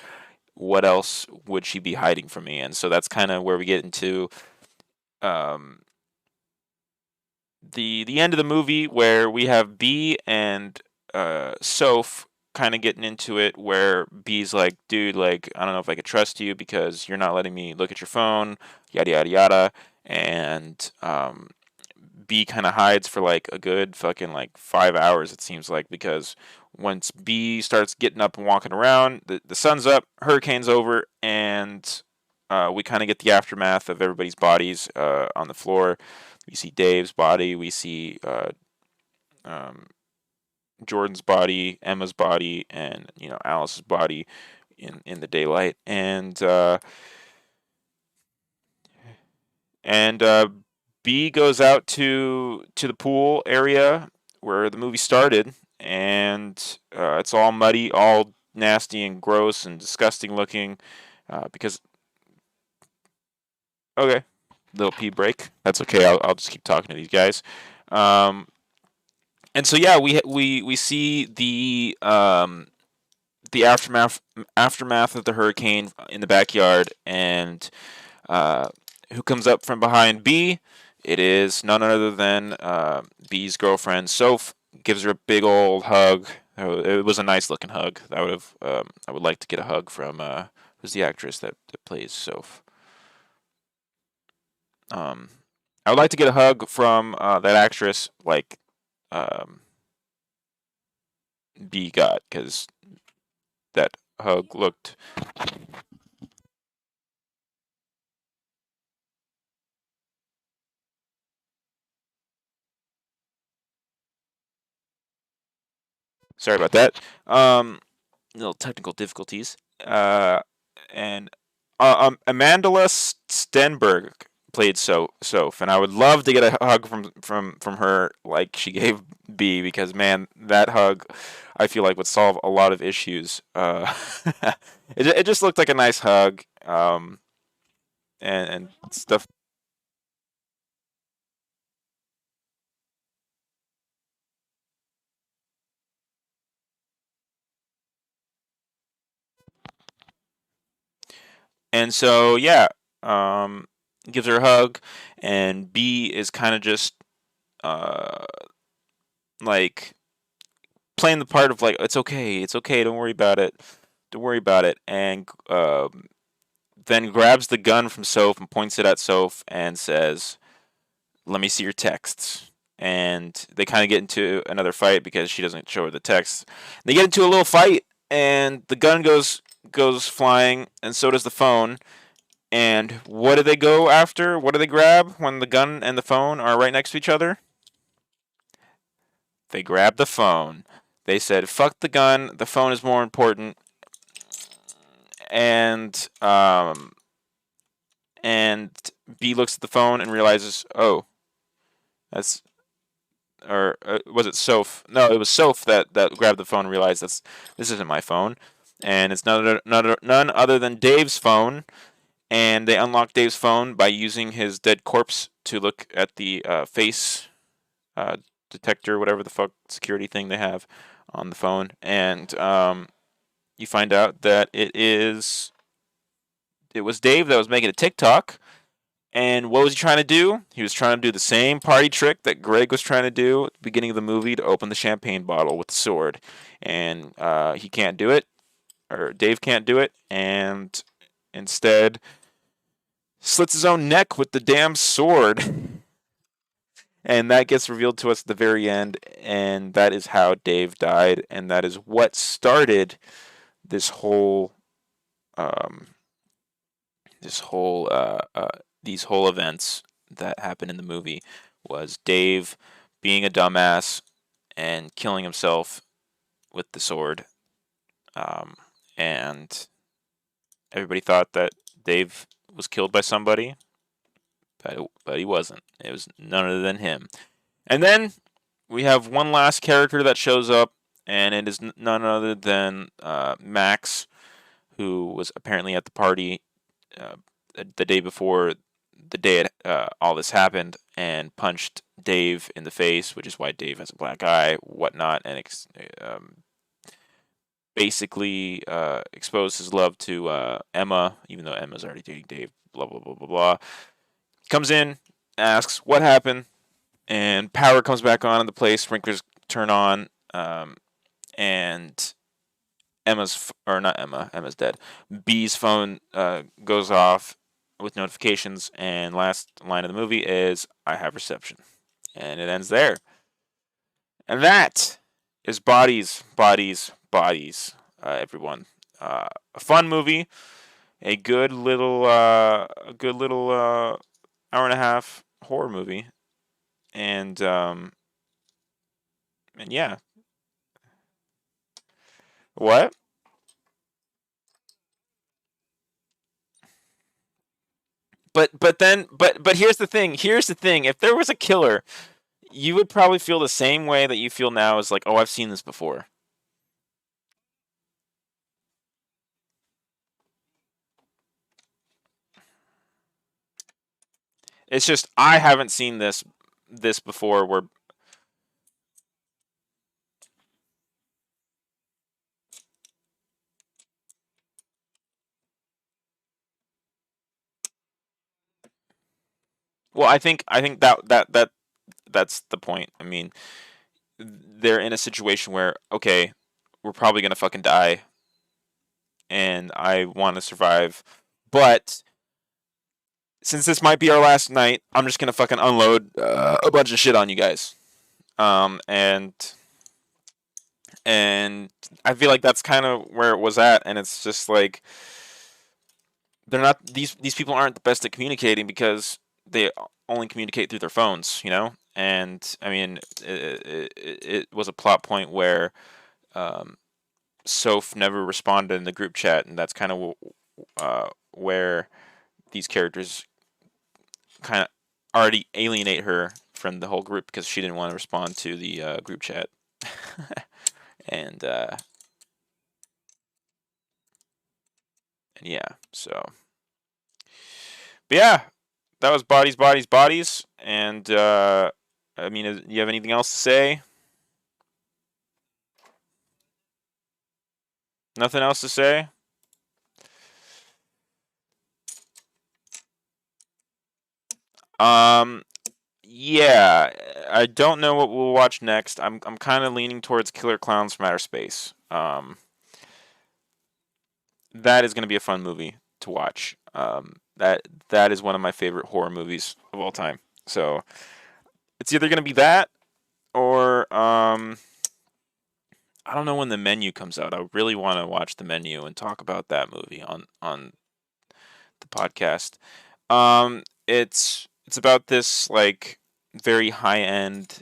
what else would she be hiding from me? And so that's kind of where we get into um the end of the movie where we have B and Soph kind of getting into it, where B's like, dude, like, I don't know if I could trust you because you're not letting me look at your phone, yada yada yada, and B kind of hides for like a good fucking like 5 hours, it seems like, because once B starts getting up and walking around, the sun's up, hurricane's over, and we kind of get the aftermath of everybody's bodies on the floor. We see Dave's body, we see um, Jordan's body, Emma's body, and Alice's body in the daylight, and B goes out to the pool area where the movie started, and it's all muddy, all nasty and gross and disgusting looking. Because okay, little pee break. That's okay. I'll just keep talking to these guys. Um, and so yeah, we see the aftermath of the hurricane in the backyard, and uh, who comes up from behind B? It is none other than B's girlfriend, Soph. Gives her a big old hug. It was a nice looking hug. I would like to get a hug from who's the actress that plays Soph. Um, I would like to get a hug from that actress, like um, B got, because that hug looked. Sorry about that. Little technical difficulties. And Amandla Stenberg played Soph, and I would love to get a hug from her like she gave B, because man, that hug I feel like would solve a lot of issues. It just looked like a nice hug, and stuff. And so yeah, um, gives her a hug, and B is kind of just uh like playing the part of like, it's okay, don't worry about it, don't worry about it, and then grabs the gun from Soph and points it at Soph and says, "Let me see your texts." And they kind of get into another fight because she doesn't show her the texts. They get into a little fight, and the gun goes flying, and so does the phone. And what do they go after? What do they grab when the gun and the phone are right next to each other? They grab the phone. They said, "Fuck the gun. The phone is more important." And and B looks at the phone and realizes, oh, that's or was it Soph? No, it was Soph that grabbed the phone and realized this isn't my phone, and it's none other than Dave's phone. And they unlock Dave's phone by using his dead corpse to look at the face uh, detector, whatever the fuck security thing they have on the phone, and you find out that it was Dave that was making a TikTok. And what was he trying to do? He was trying to do the same party trick that Greg was trying to do at the beginning of the movie, to open the champagne bottle with the sword. And he can't do it, or Dave can't do it, and instead slits his own neck with the damn sword. And that gets revealed to us at the very end, and that is how Dave died, and that is what started this whole um, this whole these whole events that happen in the movie, was Dave being a dumbass and killing himself with the sword. Um, and everybody thought that Dave was killed by somebody, but he wasn't. It was none other than him. And then we have one last character that shows up, and it is none other than Max, who was apparently at the party uh, the day before the day all this happened, and punched Dave in the face, which is why Dave has a black eye, whatnot, and basically exposed his love to Emma, even though Emma's already dating Dave. Blah blah blah blah blah. Comes in, asks what happened. and power comes back on in the place. Sprinklers turn on, and or not Emma. Emma's dead. B's phone goes off with notifications, and last line of the movie is "I have reception," and it ends there. And that is Bodies, Bodies, Bodies. Everyone, a fun movie, a good little hour and a half horror movie, and and yeah, what? But here's the thing. Here's the thing. If there was a killer, you would probably feel the same way that you feel now. Is like, oh, I've seen this before. It's just I haven't seen this before. Where well, I think that's the point. I mean, they're in a situation where okay, we're probably gonna fucking die, and I want to survive, but since this might be our last night, I'm just gonna fucking unload a bunch of shit on you guys. Um, and and I feel like that's kind of where it was at, and it's just like they're not these people aren't the best at communicating because they only communicate through their phones, you know. And I mean, it was a plot point where um, Soph never responded in the group chat, and that's kind of where these characters kind of already alienate her from the whole group because she didn't want to respond to the group chat. and and yeah, so but yeah, that was bodies, bodies, bodies. And I mean, you have anything else to say? Nothing else to say? Um, yeah, I don't know what we'll watch next. I'm kind of leaning towards Killer Clowns from Outer Space. That is going to be a fun movie to watch. That is one of my favorite horror movies of all time. So it's either going to be that or I don't know when the menu comes out. I really want to watch the menu and talk about that movie on the podcast. It's about this like very high end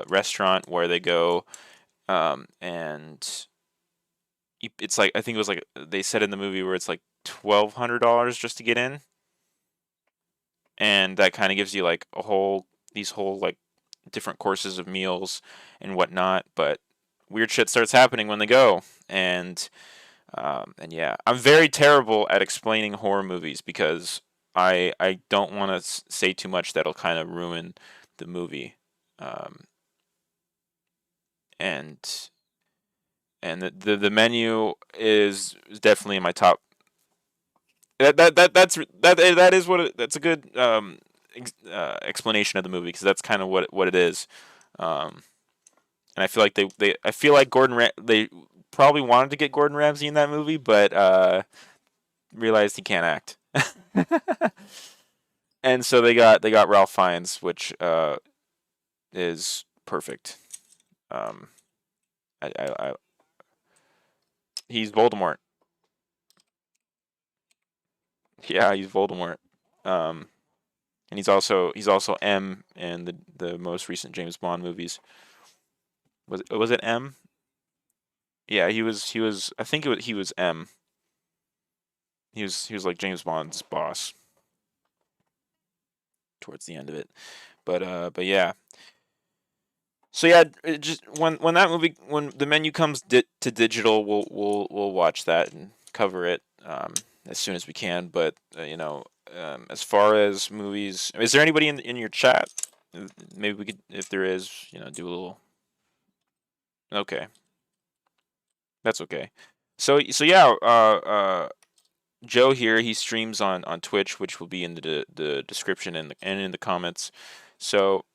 restaurant where they go and it's like I think it was like they said in the movie where it's like $1,200 just to get in, and that kind of gives you like a whole these whole like different courses of meals and whatnot. But weird shit starts happening when they go, and yeah, I'm very terrible at explaining horror movies because I don't want to say too much that'll kind of ruin the movie. Um, and the menu is definitely in my top. That is what that's a good explanation of the movie because that's kind of what it is. Um, and I feel like they I feel like they probably wanted to get Gordon Ramsay in that movie, but realized he can't act. And so they got Ralph Fiennes, which is perfect. Um, I he's Voldemort. Yeah, he's Voldemort. Um, and he's also M in the most recent James Bond movies. Was it M? Yeah, he was. I think he was M. He was like James Bond's boss towards the end of it. But yeah. So yeah, just when that movie when the menu comes to digital, we'll watch that and cover it as soon as we can. But as far as movies, is there anybody in your chat? Maybe we could, if there is, do a little. Okay, that's okay. So yeah, Joe here. He streams on Twitch, which will be in the description and in the comments. So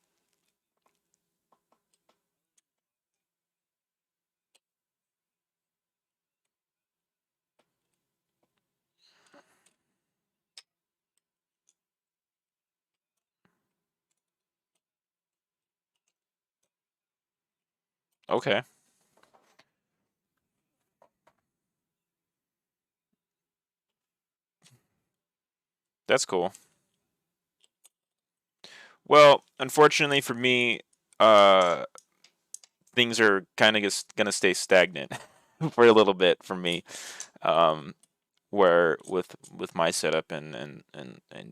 Okay, that's cool. Well, unfortunately for me, uh, things are kind of just gonna stay stagnant for a little bit for me. Um, where with my setup and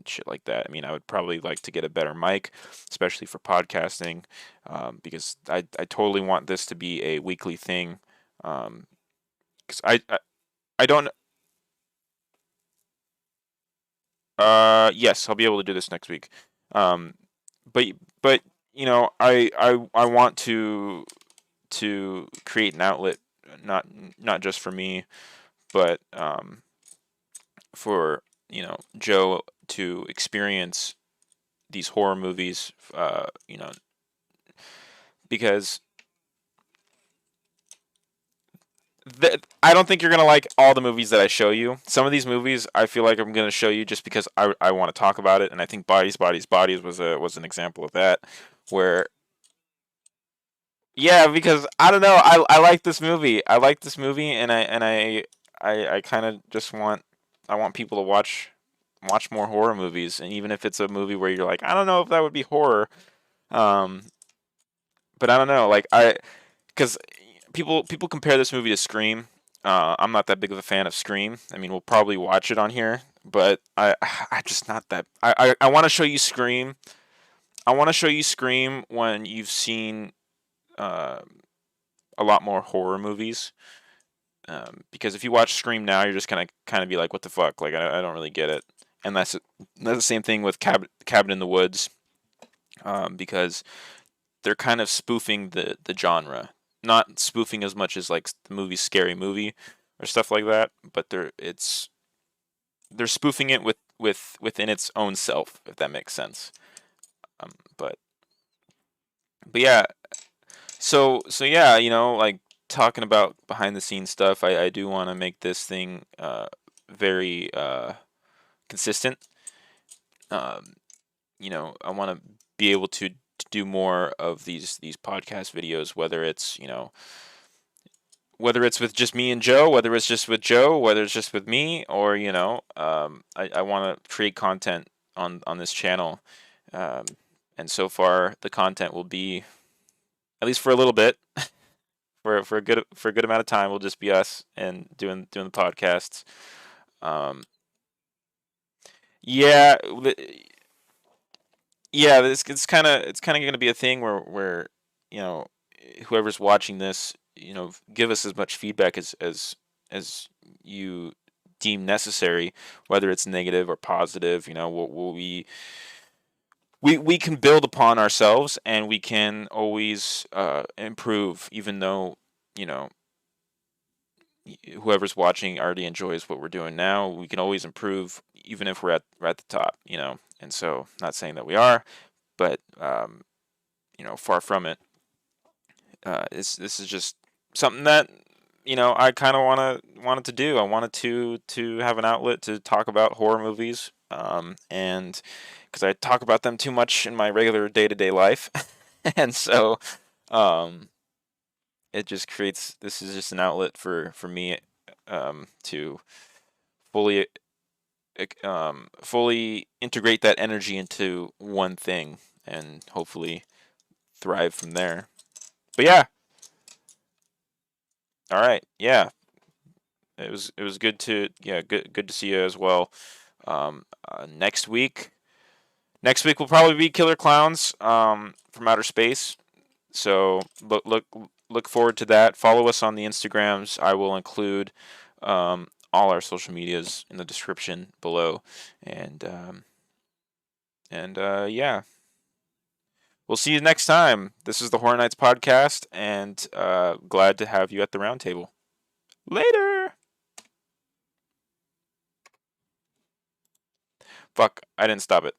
shit like that. I mean, I would probably like to get a better mic, especially for podcasting, because I totally want this to be a weekly thing. Because I don't. Yes, I'll be able to do this next week. Um, but but I want to create an outlet, not not just for me, but for Joe to experience these horror movies, because I don't think you're gonna like all the movies that I show you. Some of these movies I feel like I'm gonna show you just because I want to talk about it, and I think Bodies was an example of that, where yeah, because I don't know, I like this movie, and I kind of just I want people to watch more horror movies, and even if it's a movie where you're like, I don't know if that would be horror, um, but I don't know, like because people compare this movie to Scream. I'm not that big of a fan of Scream. I mean, we'll probably watch it on here, but I just not that. I want to show you Scream. I want to show you Scream when you've seen uh, a lot more horror movies. Because if you watch Scream now, you're just gonna kind of be like, "What the fuck?" Like I don't really get it. And that's the same thing with Cabin in the Woods, because they're kind of spoofing the genre. Not spoofing as much as like the movie Scary Movie or stuff like that, but they're spoofing it within its own self, if that makes sense. Um, but but yeah, so yeah, like talking about behind the scenes stuff, I do want to make this thing very consistent. Um, I want to be able to do more of these podcast videos, whether it's with just me and Joe, whether it's just with Joe, whether it's just with me, or I want to create content on this channel, um, and so far the content will be, at least for a little bit, for a good amount of time, will just be us and doing the podcasts. Um, yeah, yeah, it's kind of going to be a thing where you know whoever's watching this, give us as much feedback as you deem necessary, whether it's negative or positive. We can build upon ourselves, and we can always improve, even though you know whoever's watching already enjoys what we're doing now. We can always improve, even if we're at the top. And so, not saying that we are, but far from it. This is just something that I kind of wanted to do. I wanted to have an outlet to talk about horror movies, and because I talk about them too much in my regular day to day life, and so um, it just creates. This is just an outlet for me, to fully fully integrate that energy into one thing, and hopefully thrive from there. But yeah, all right, yeah, it was good to good to see you as well. Next week will probably be Killer Clowns from outer space. So look forward to that. Follow us on the Instagrams. I will include all our social medias in the description below, and yeah, we'll see you next time. This is the Horror Nights podcast, and glad to have you at the round table. Later. Fuck, I didn't stop it.